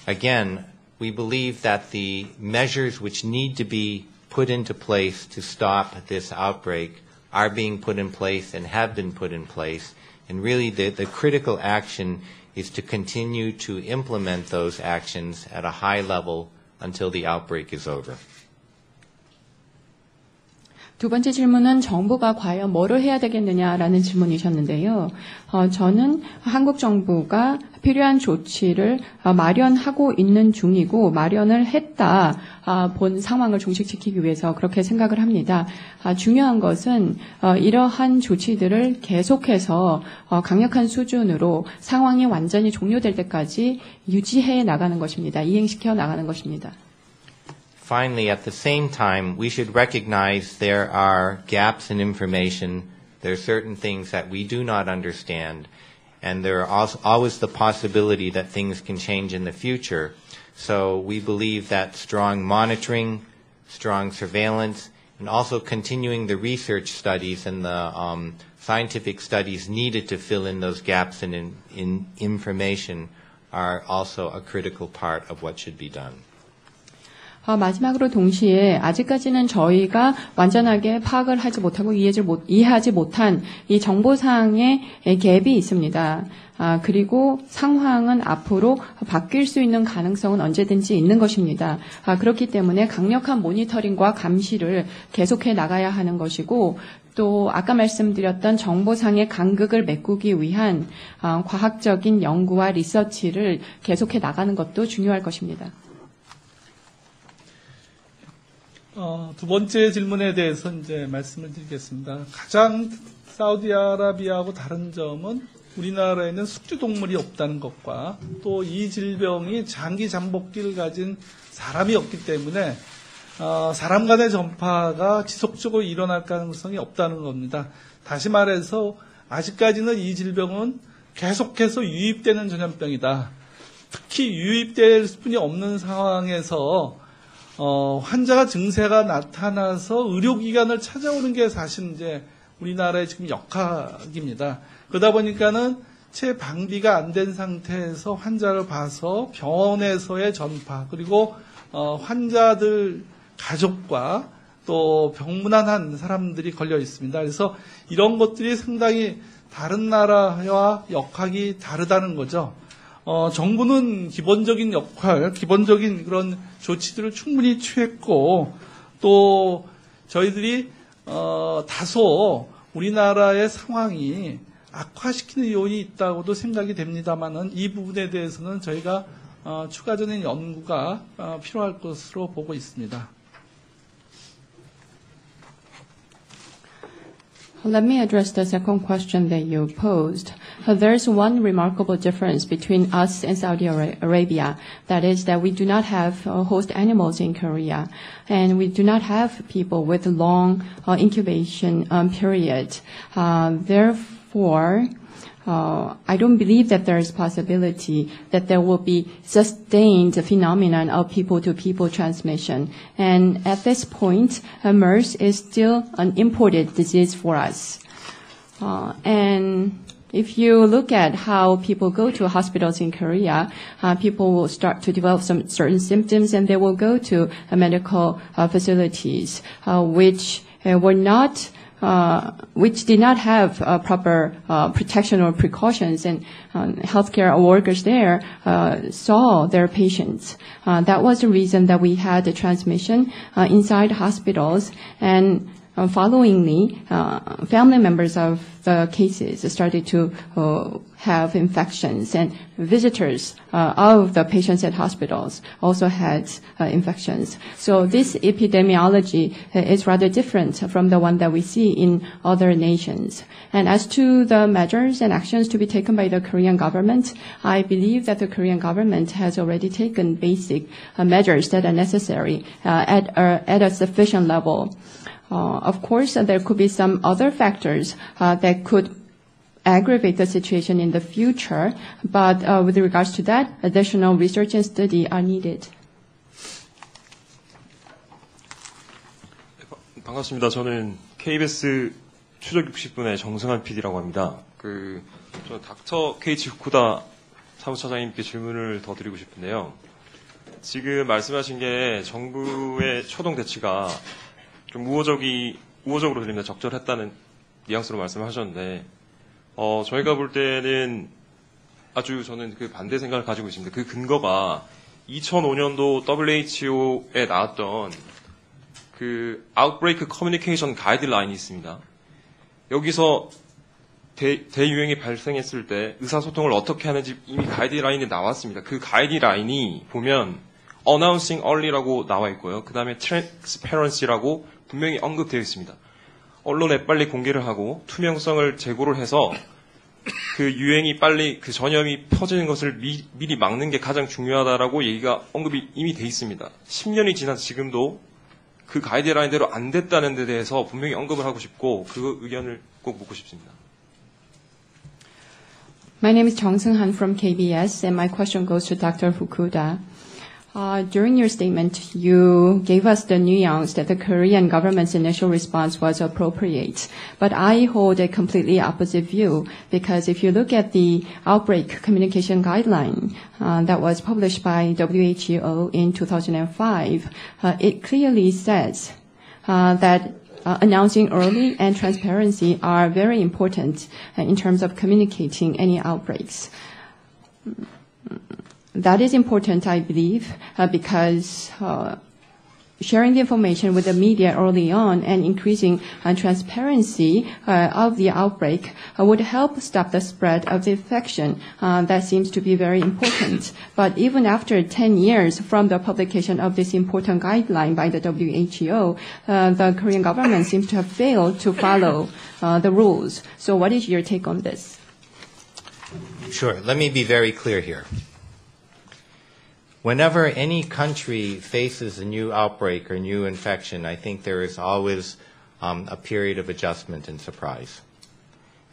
Again, we believe that the measures which need to be put into place to stop this outbreak are being put in place and have been put in place. And really the critical action is to continue to implement those actions at a high level until the outbreak is over. 두 번째 질문은 정부가 과연 뭐를 해야 되겠느냐라는 질문이셨는데요. 저는 한국 정부가 필요한 조치를 마련하고 있는 중이고 마련을 했다 본 상황을 종식시키기 위해서 그렇게 생각을 합니다. 중요한 것은 이러한 조치들을 계속해서 강력한 수준으로 상황이 완전히 종료될 때까지 유지해 나가는 것입니다. 이행시켜 나가는 것입니다. Finally, at the same time, we should recognize there are gaps in information. There are certain things that we do not understand, and there are always the possibility that things can change in the future. So we believe that strong monitoring, strong surveillance, and also continuing the research studies and the scientific studies needed to fill in those gaps in information are also a critical part of what should be done. 마지막으로 동시에 아직까지는 저희가 완전하게 파악을 하지 못하고 이해하지 못한 이 정보상의 갭이 있습니다. 그리고 상황은 앞으로 바뀔 수 있는 가능성은 언제든지 있는 것입니다. 그렇기 때문에 강력한 모니터링과 감시를 계속해 나가야 하는 것이고 또 아까 말씀드렸던 정보상의 간극을 메꾸기 위한 과학적인 연구와 리서치를 계속해 나가는 것도 중요할 것입니다. 두 번째 질문에 대해서 이제 말씀을 드리겠습니다. 가장 사우디아라비아하고 다른 점은 우리나라에는 숙주동물이 없다는 것과 또 이 질병이 장기 잠복기를 가진 사람이 없기 때문에 사람 간의 전파가 지속적으로 일어날 가능성이 없다는 겁니다. 다시 말해서 아직까지는 이 질병은 계속해서 유입되는 전염병이다. 특히 유입될 수뿐이 없는 상황에서 환자가 증세가 나타나서 의료기관을 찾아오는 게 사실 이제 우리나라의 지금 역학입니다. 그러다 보니까는 채 방비가 안 된 상태에서 환자를 봐서 병원에서의 전파 그리고 환자들 가족과 또 병문안한 사람들이 걸려 있습니다. 그래서 이런 것들이 상당히 다른 나라와 역학이 다르다는 거죠. 정부는 기본적인 역할, 기본적인 그런 조치들을 충분히 취했고 또 저희들이 다소 우리나라의 상황이 악화시키는 요인이 있다고도 생각이 됩니다만은 이 부분에 대해서는 저희가 추가적인 연구가 필요할 것으로 보고 있습니다. Let me address the second question that you posed. There's one remarkable difference between us and Saudi Arabia. That is that we do not have host animals in Korea, and we do not have people with long incubation period. Therefore, I don't believe that there is possibility that there will be sustained phenomenon of people-to-people transmission. And at this point, MERS is still an imported disease for us. And if you look at how people go to hospitals in Korea, people will start to develop some certain symptoms and they will go to medical facilities, which were not which did not have proper protection or precautions, and healthcare workers there saw their patients. That was the reason that we had the transmission inside hospitals, and followingly, family members of the cases started to have infections, and visitors of the patients at hospitals also had infections. So this epidemiology is rather different from the one that we see in other nations. And as to the measures and actions to be taken by the Korean government, I believe that the Korean government has already taken basic measures that are necessary at a sufficient level. Of course, there could be some other factors that could aggravate the situation in the future, but with regards to that, additional research and study are needed. 반갑습니다. 저는 KBS 추적 60분의 정승환 PD라고 합니다. 저 닥터 케이치 후쿠다 사무처장님께 질문을 더 드리고 싶은데요. 지금 말씀하신 게 정부의 초동 대치가 좀 우호적으로 들립니다. 적절했다는 뉘앙스로 말씀하셨는데, 저희가 볼 때는 아주 저는 그 반대 생각을 가지고 있습니다. 그 근거가 2005년도 WHO에 나왔던 그 Outbreak Communication Guideline이 있습니다. 여기서 대유행이 발생했을 때 의사소통을 어떻게 하는지 이미 가이드라인에 나왔습니다. 그 가이드라인이 보면 Announcing Early라고 나와 있고요. 그 다음에 Transparency라고 분명히 언급되어 있습니다. 언론에 빨리 공개를 하고 투명성을 제고를 해서 그 유행이 빨리 그 전염이 퍼지는 것을 미리 막는 게 가장 중요하다라고 얘기가 언급이 이미 돼 있습니다. 10년이 지난 지금도 그 가이드라인대로 안 됐다는 데 대해서 분명히 언급을 하고 싶고 그 의견을 꼭 묻고 싶습니다. My name is Jung Seung-han from KBS, and my question goes to Dr. Fukuda. During your statement, you gave us the nuance that the Korean government's initial response was appropriate. But I hold a completely opposite view, because if you look at the outbreak communication guideline that was published by WHO in 2005, it clearly says that announcing early and transparency are very important in terms of communicating any outbreaks. That is important, I believe, because sharing the information with the media early on and increasing transparency of the outbreak would help stop the spread of the infection. That seems to be very important. But even after 10 years from the publication of this important guideline by the WHO, the Korean government seems to have failed to follow the rules. So what is your take on this? Sure. Let me be very clear here. Whenever any country faces a new outbreak or new infection, I think there is always a period of adjustment and surprise.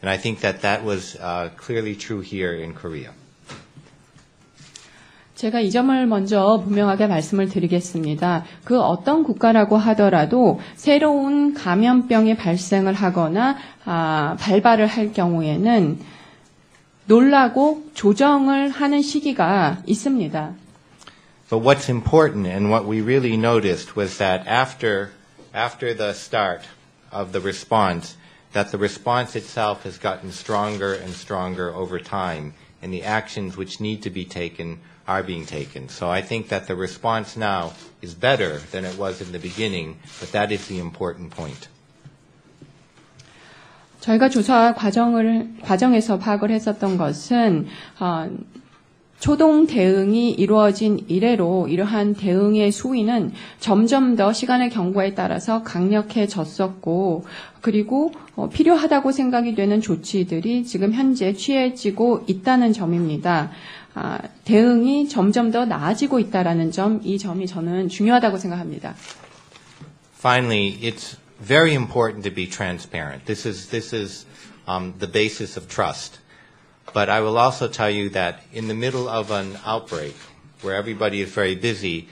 And I think that was clearly true here in Korea. 제가 이 점을 먼저 분명하게 말씀을 드리겠습니다. 그 어떤 국가라고 하더라도 새로운 감염병이 발생을 하거나 발발을 할 경우에는 놀라고 조정을 하는 시기가 있습니다. But what's important and what we really noticed was that after the start of the response, that the response itself has gotten stronger and stronger over time, and the actions which need to be taken are being taken. So I think that the response now is better than it was in the beginning, but that is the important point. 저희가 조사 과정에서 파악을 했었던 것은 초동 대응이 이루어진 이래로 이러한 대응의 수위는 점점 더 시간의 경과에 따라서 강력해졌었고 그리고 필요하다고 생각이 되는 조치들이 지금 현재 취해지고 있다는 점입니다. 대응이 점점 더 나아지고 있다라는 점, 이 점이 저는 중요하다고 생각합니다. Finally, it's very important to be transparent. This is the basis of trust. But I will also tell you that in the middle of an outbreak, where everybody is very busy,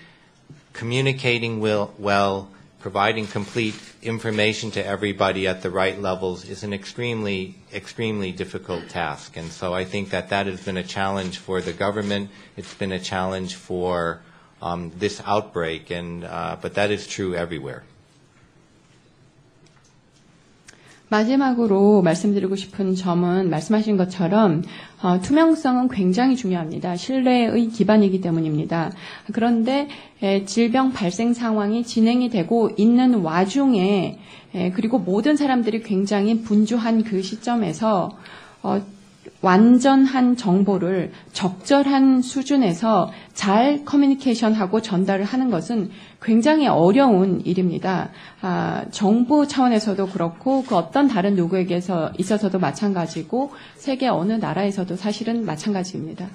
communicating well, providing complete information to everybody at the right levels is an extremely, extremely difficult task. And so I think that has been a challenge for the government. It's been a challenge for this outbreak, but that is true everywhere. 마지막으로 말씀드리고 싶은 점은 말씀하신 것처럼 투명성은 굉장히 중요합니다. 신뢰의 기반이기 때문입니다. 그런데 질병 발생 상황이 진행이 되고 있는 와중에 그리고 모든 사람들이 굉장히 분주한 그 시점에서 완전한 정보를 적절한 수준에서 잘 커뮤니케이션하고 전달을 하는 것은 굉장히 어려운 일입니다. 정부 차원에서도 그렇고 그 어떤 다른 누구에게 있어서도 마찬가지고 세계 어느 나라에서도 사실은 마찬가지입니다.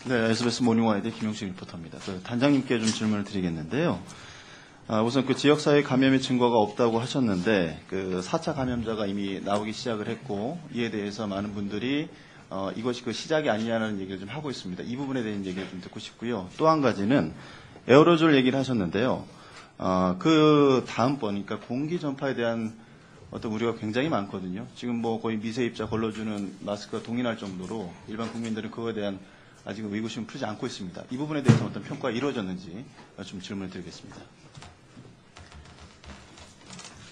네, SBS 모닝와이드 김용식 리포터입니다. 단장님께 좀 질문을 드리겠는데요. 우선 그 지역사회 감염의 증거가 없다고 하셨는데 그 4차 감염자가 이미 나오기 시작을 했고 이에 대해서 많은 분들이 이것이 그 시작이 아니냐는 얘기를 좀 하고 있습니다. 이 부분에 대한 얘기를 좀 듣고 싶고요. 또 한 가지는 에어로졸 얘기를 하셨는데요. 그 다음번, 그러니까 공기 전파에 대한 어떤 우려가 굉장히 많거든요. 지금 뭐 거의 미세입자 걸러주는 마스크가 동일할 정도로 일반 국민들은 그거에 대한 아직 의구심을 풀지 않고 있습니다. 이 부분에 대해서 어떤 평가가 이루어졌는지 좀 질문을 드리겠습니다.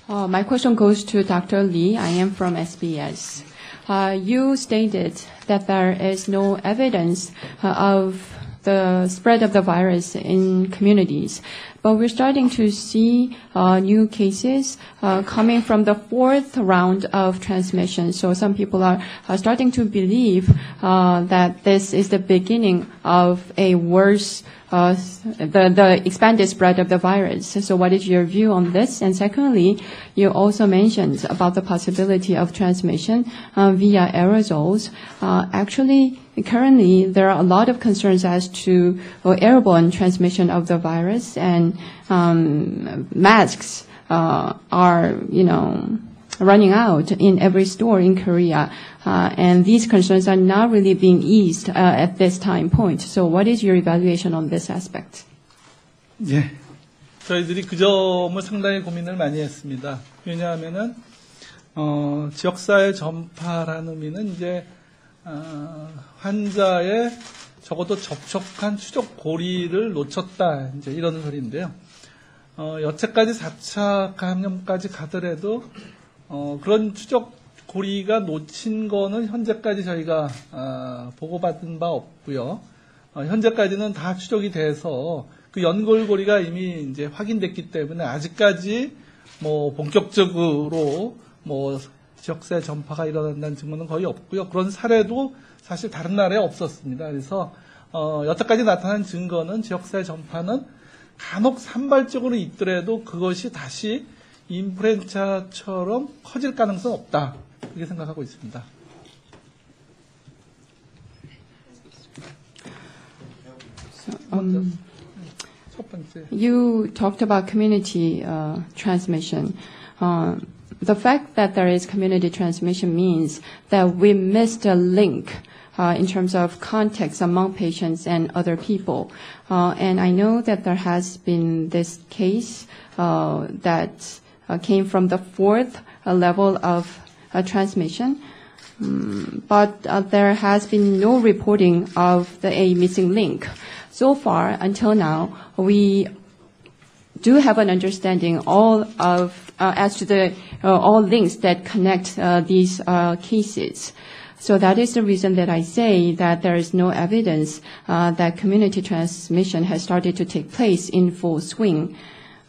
My question goes to Dr. Lee. I am from SBS. You stated that there is no evidence of the spread of the virus in communities, but we're starting to see new cases coming from the fourth round of transmission. So some people are starting to believe that this is the beginning of a worse the expanded spread of the virus. So what is your view on this? And secondly, you also mentioned about the possibility of transmission via aerosols. Actually, currently, there are a lot of concerns as to airborne transmission of the virus, and masks are, running out in every store in Korea, and these concerns are not really being eased at this time point. So what is your evaluation on this aspect? 예, 저희들이 그 점을 상당히 고민을 많이 했습니다. 왜냐하면은 지역사회 전파라는 의미는 이제 환자의 적어도 접촉한 추적 고리를 놓쳤다, 이제 이런 소리인데요. 여태까지 4차 감염까지 가더라도 그런 추적 고리가 놓친 거는 현재까지 저희가 보고받은 바 없고요. 현재까지는 다 추적이 돼서 그 연골고리가 이미 이제 확인됐기 때문에 아직까지 뭐 본격적으로 뭐 지역사회 전파가 일어난다는 증거는 거의 없고요. 그런 사례도 사실 다른 나라에 없었습니다. 그래서 여태까지 나타난 증거는 지역사회 전파는 간혹 산발적으로 있더라도 그것이 다시 인플루엔자처럼 커질 가능성은 없다. 그렇게 생각하고 있습니다. 첫 번째. You talked about community transmission. The fact that there is community transmission means that we missed a link in terms of context among patients and other people. And I know that there has been this case that came from the fourth level of transmission. But there has been no reporting of a missing link. So far, until now, we do have an understanding as to the all links that connect these cases. So that is the reason that I say that there is no evidence that community transmission has started to take place in full swing.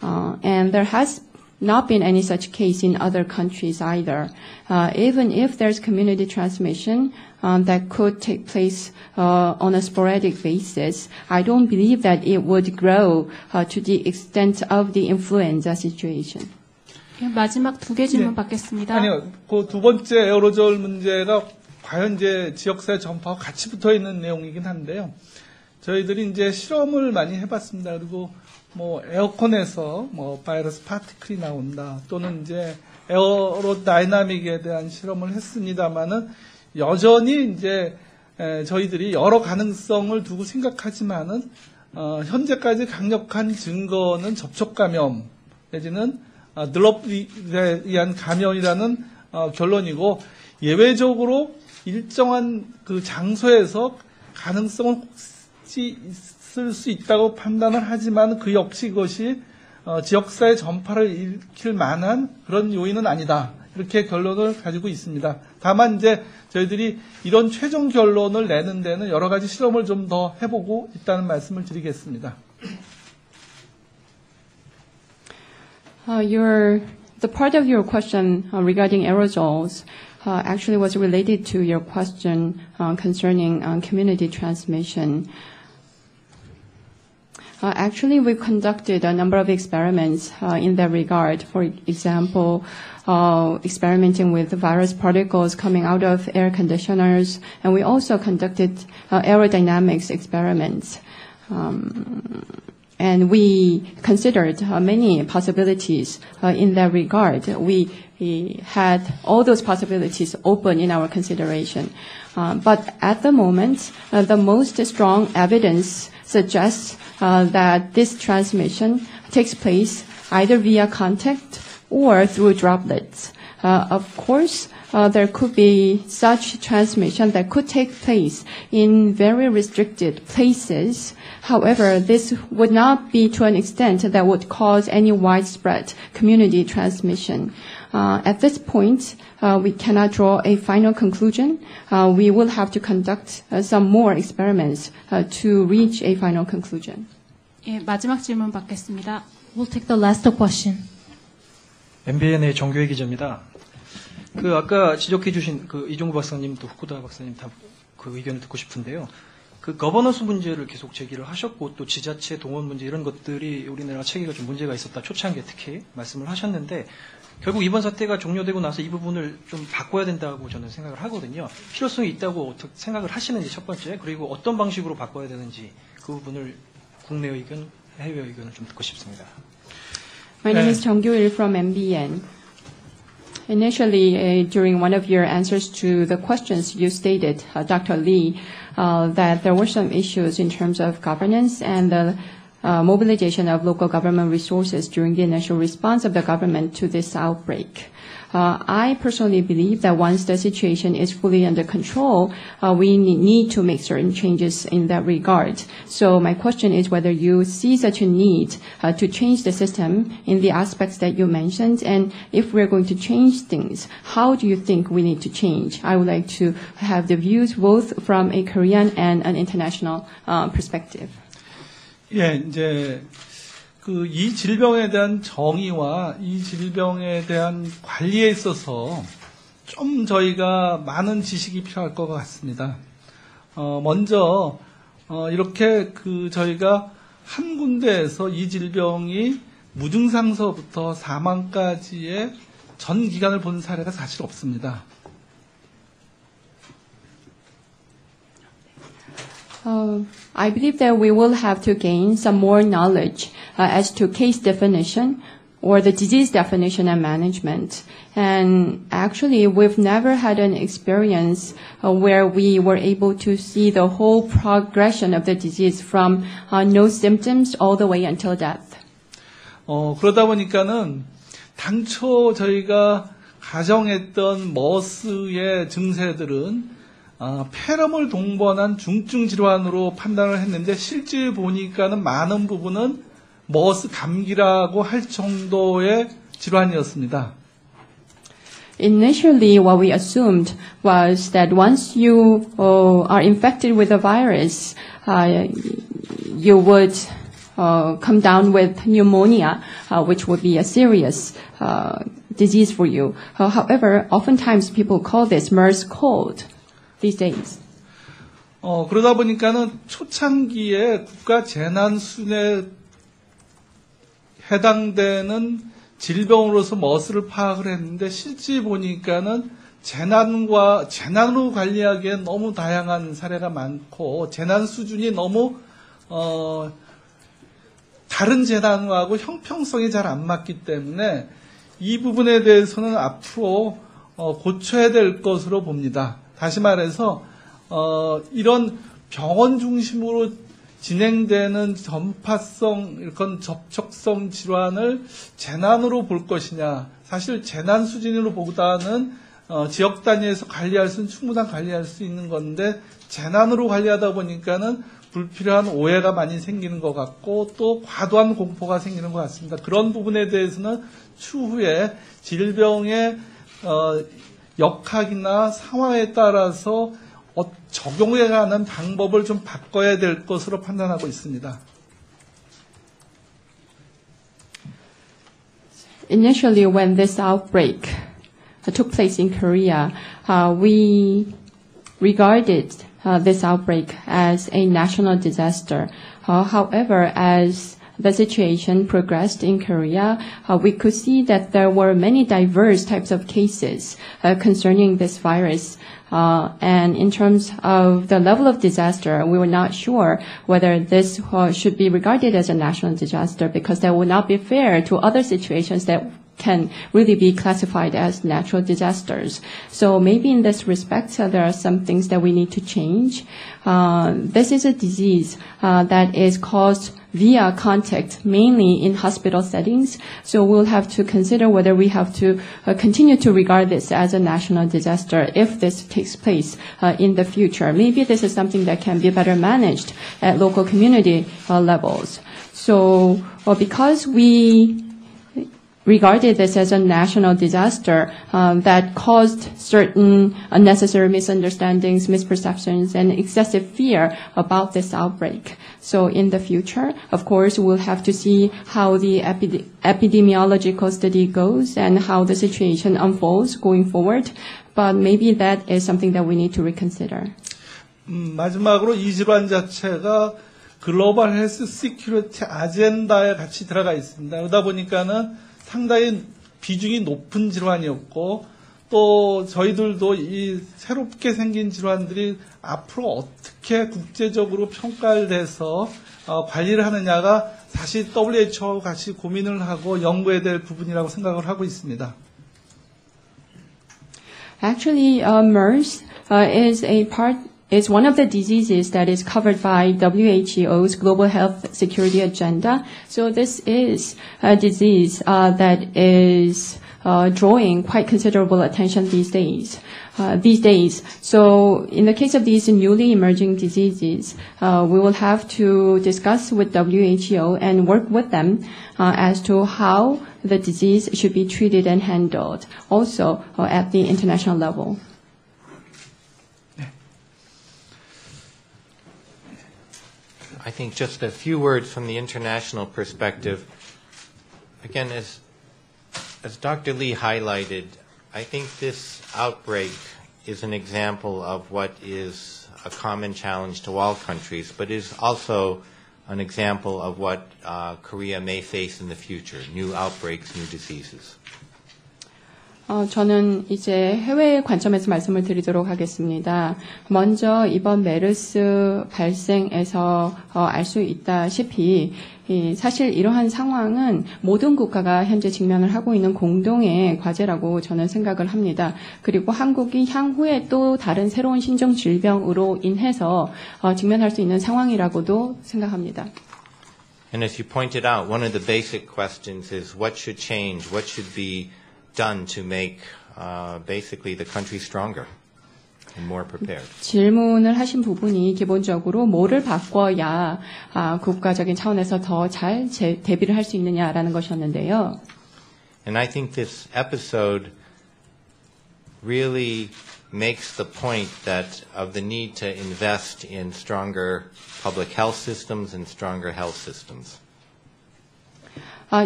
And there has not been any such case in other countries either. Even if there's community transmission that could take place on a sporadic basis, I don't believe that it would grow to the extent of the influenza situation. 마지막 두 개 질문 받겠습니다. 아니요, 그 두 번째 에어로졸 문제가 과연 이제 지역사회 전파와 같이 붙어 있는 내용이긴 한데요. 저희들이 이제 실험을 많이 해봤습니다. 그리고 뭐 에어컨에서 뭐 바이러스 파티클이 나온다 또는 이제 에어로다이나믹에 대한 실험을 했습니다만은 여전히 이제 저희들이 여러 가능성을 두고 생각하지만은 현재까지 강력한 증거는 접촉 감염 내지는 드롭에 의한 감염이라는 결론이고 예외적으로 일정한 그 장소에서 가능성은 혹시 있을 수 있다고 판단을 하지만 그 역시 그것이 지역사회 전파를 일으킬 만한 그런 요인은 아니다. 이렇게 결론을 가지고 있습니다. 다만 이제 저희들이 이런 최종 결론을 내는 데는 여러 가지 실험을 좀 더 해보고 있다는 말씀을 드리겠습니다. The part of your question regarding aerosols actually was related to your question concerning community transmission. Actually, we conducted a number of experiments in that regard. For example, experimenting with virus particles coming out of air conditioners, and we also conducted aerodynamics experiments. And we considered many possibilities in that regard. We had all those possibilities open in our consideration. But at the moment, the most strong evidence suggests that this transmission takes place either via contact or through droplets. Of course, there could be such transmission that could take place in very restricted places. However, this would not be to an extent that would cause any widespread community transmission. At this point, we cannot draw a final conclusion. We will have to conduct some more experiments to reach a final conclusion. 예, 마지막 질문 받겠습니다. We'll take the last question. MBN의 정교회 기자입니다. 그 아까 지적해주신 그 이종구 박사님 또 후쿠다 박사님 다 그 의견을 듣고 싶은데요. 그 거버넌스 문제를 계속 제기를 하셨고 또 지자체 동원 문제 이런 것들이 우리나라 체계가 좀 문제가 있었다 초창기에 특히 말씀을 하셨는데 결국 이번 사태가 종료되고 나서 이 부분을 좀 바꿔야 된다고 저는 생각을 하거든요. 필요성이 있다고 어떻게 생각을 하시는지 첫 번째 그리고 어떤 방식으로 바꿔야 되는지 그 부분을 국내 의견, 해외 의견을 좀 듣고 싶습니다. My name is Jung Kyo-il from MBN. Initially, during one of your answers to the questions, you stated, Dr. Lee, that there were some issues in terms of governance and the mobilization of local government resources during the initial response of the government to this outbreak. I personally believe that once the situation is fully under control, we need to make certain changes in that regard. So my question is whether you see such a need to change the system in the aspects that you mentioned, and if we're going to change things, how do you think we need to change? I would like to have the views both from a Korean and an international perspective. 예, 이제 이 질병에 대한 정의와 이 질병에 대한 관리에 있어서 좀 저희가 많은 지식이 필요할 것 같습니다. 먼저 이렇게 저희가 한 군데에서 이 질병이 무증상서부터 사망까지의 전 기간을 본 사례가 사실 없습니다. I believe that we will have to gain some more knowledge as to case definition or the disease definition and management. And actually, we've never had an experience where we were able to see the whole progression of the disease from no symptoms all the way until death. 그러다 보니까는 당초 저희가 가정했던 머스의 증세들은 폐렴을 동반한 중증 질환으로 판단을 했는데 실제 보니까는 많은 부분은 머스 감기라고 할 정도의 질환이었습니다. Initially, what we assumed was that once you are infected with the virus, you would come down with pneumonia, which would be a serious disease for you. However, oftentimes people call this MERS cold these days. 그러다 보니까는 초창기에 국가 재난 수준에 해당되는 질병으로서 머스를 파악을 했는데 실제 보니까는 재난으로 관리하기엔 너무 다양한 사례가 많고 재난 수준이 너무 다른 재난하고 형평성이 잘 안 맞기 때문에 이 부분에 대해서는 앞으로 고쳐야 될 것으로 봅니다. 다시 말해서 이런 병원 중심으로 진행되는 전파성, 이런 접촉성 질환을 재난으로 볼 것이냐. 사실 재난 수준으로 보다는 지역 단위에서 관리할 수는 충분한 관리할 수 있는 건데 재난으로 관리하다 보니까는 불필요한 오해가 많이 생기는 것 같고 또 과도한 공포가 생기는 것 같습니다. 그런 부분에 대해서는 추후에 질병의 역학이나 상황에 따라서 적용해가는 방법을 좀 바꿔야 될 것으로 판단하고 있습니다. Initially, when this outbreak took place in Korea, we regarded this outbreak as a national disaster. However, as the situation progressed in Korea, we could see that there were many diverse types of cases concerning this virus. And in terms of the level of disaster, we were not sure whether this should be regarded as a national disaster because that would not be fair to other situations that can really be classified as natural disasters. So maybe in this respect, there are some things that we need to change. This is a disease that is caused via contact, mainly in hospital settings. So we'll have to consider whether we have to continue to regard this as a national disaster if this takes place in the future. Maybe this is something that can be better managed at local community levels. So because we regarded this as a national disaster that caused certain unnecessary misunderstandings, misperceptions, and excessive fear about this outbreak. So in the future, of course, we'll have to see how the epidemiological study goes and how the situation unfolds going forward. But maybe that is something that we need to reconsider. 마지막으로 이 질환 자체가 글로벌 헬스 시큐리티 아젠다에 같이 들어가 있습니다. 그러다 보니까는 상당히 비중이 높은 질환이었고 또 저희들도 이 새롭게 생긴 질환들이 앞으로 어떻게 국제적으로 평가를 돼서 관리를 하느냐가 다시 WHO와 같이 고민을 하고 연구해야 될 부분이라고 생각을 하고 있습니다. Actually, MERS is one of the diseases that is covered by WHO's Global Health Security Agenda. So this is a disease that is drawing quite considerable attention these days. So in the case of these newly emerging diseases, we will have to discuss with WHO and work with them as to how the disease should be treated and handled, also at the international level. I think just a few words from the international perspective. Again, as Dr. Lee highlighted, I think this outbreak is an example of what is a common challenge to all countries, but is also an example of what Korea may face in the future, new outbreaks, new diseases. 저는 이제 해외 관점에서 말씀을 드리도록 하겠습니다. 먼저 이번 메르스 발생에서 알 수 있다시피 사실 이러한 상황은 모든 국가가 현재 직면을 하고 있는 공동의 과제라고 저는 생각을 합니다. 그리고 한국이 향후에 또 다른 새로운 신종 질병으로 인해서 직면할 수 있는 상황이라고도 생각합니다. And as you pointed out, one of the basic questions is what should change, what should be done to make basically the country stronger and more prepared. 질문을 하신 부분이 기본적으로 뭐를 바꿔야 국가적인 차원에서 더 잘 대비를 할 수 있느냐라는 것이었는데요. And I think this episode really makes the point that of the need to invest in stronger public health systems and stronger health systems.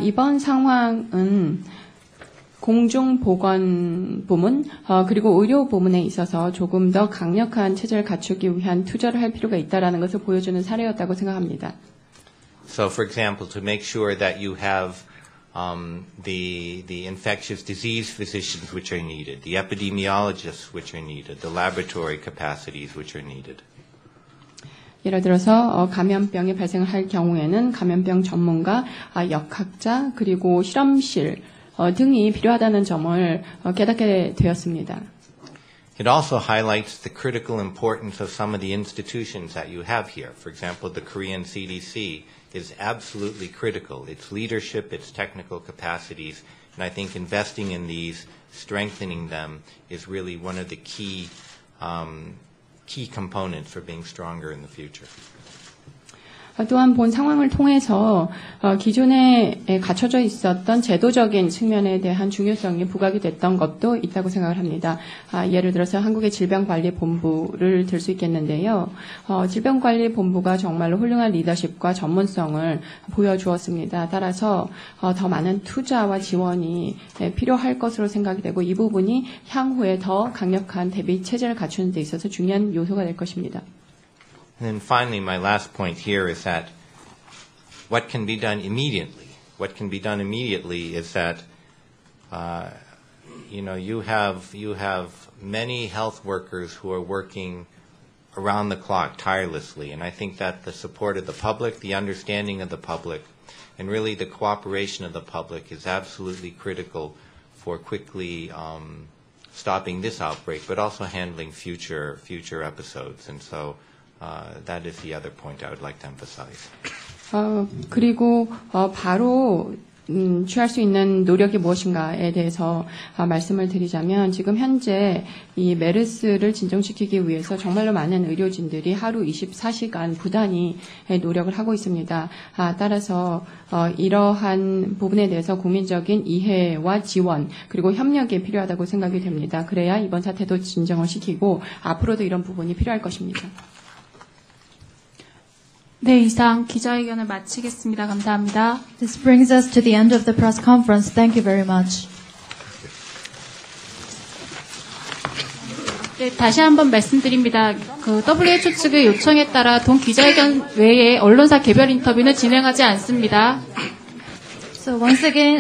이번 상황은 공중보건 부문 그리고 의료 부문에 있어서 조금 더 강력한 체제를 갖추기 위한 투자를 할 필요가 있다라는 것을 보여주는 사례였다고 생각합니다. So, for example, to make sure that you have the infectious disease physicians which are needed, the epidemiologists which are needed, the laboratory capacities which are needed. 예를 들어서 감염병이 발생할 경우에는 감염병 전문가, 역학자, 그리고 실험실 등이 필요하다는 점을 깨닫게 되었습니다. It also highlights the critical importance of some of the institutions that you have here. For example, the Korean CDC is absolutely critical. Its leadership, its technical capacities, and I think investing in these, strengthening them, is really one of the key components for being stronger in the future. 또한 본 상황을 통해서 기존에 갖춰져 있었던 제도적인 측면에 대한 중요성이 부각이 됐던 것도 있다고 생각을 합니다. 예를 들어서 한국의 질병관리본부를 들 수 있겠는데요. 질병관리본부가 정말로 훌륭한 리더십과 전문성을 보여주었습니다. 따라서 더 많은 투자와 지원이 필요할 것으로 생각이 되고 이 부분이 향후에 더 강력한 대비 체제를 갖추는 데 있어서 중요한 요소가 될 것입니다. And then finally, my last point here is that what can be done immediately? What can be done immediately is that, you have many health workers who are working around the clock tirelessly, and I think that the support of the public, the understanding of the public, and really the cooperation of the public is absolutely critical for quickly stopping this outbreak, but also handling future episodes. And so. That is the other point I would like to emphasize. 그리고 바로 취할 수 있는 노력이 무엇인가에 대해서 말씀을 드리자면 지금 현재 이 메르스를 진정시키기 위해서 정말로 많은 의료진들이 하루 24시간 부단히 노력을 하고 있습니다. 따라서 이러한 부분에 대해서 국민적인 이해와 지원 그리고 협력이 필요하다고 생각이 됩니다. 그래야 이번 사태도 진정을 시키고 앞으로도 이런 부분이 필요할 것입니다. 네, 이상 기자회견을 마치겠습니다. 감사합니다. This brings us to the end of the press conference. Thank you very much. 네, 다시 한번 말씀드립니다. WHO 측의 요청에 따라 본 기자회견 외에 언론사 개별 인터뷰는 진행하지 않습니다. So once again,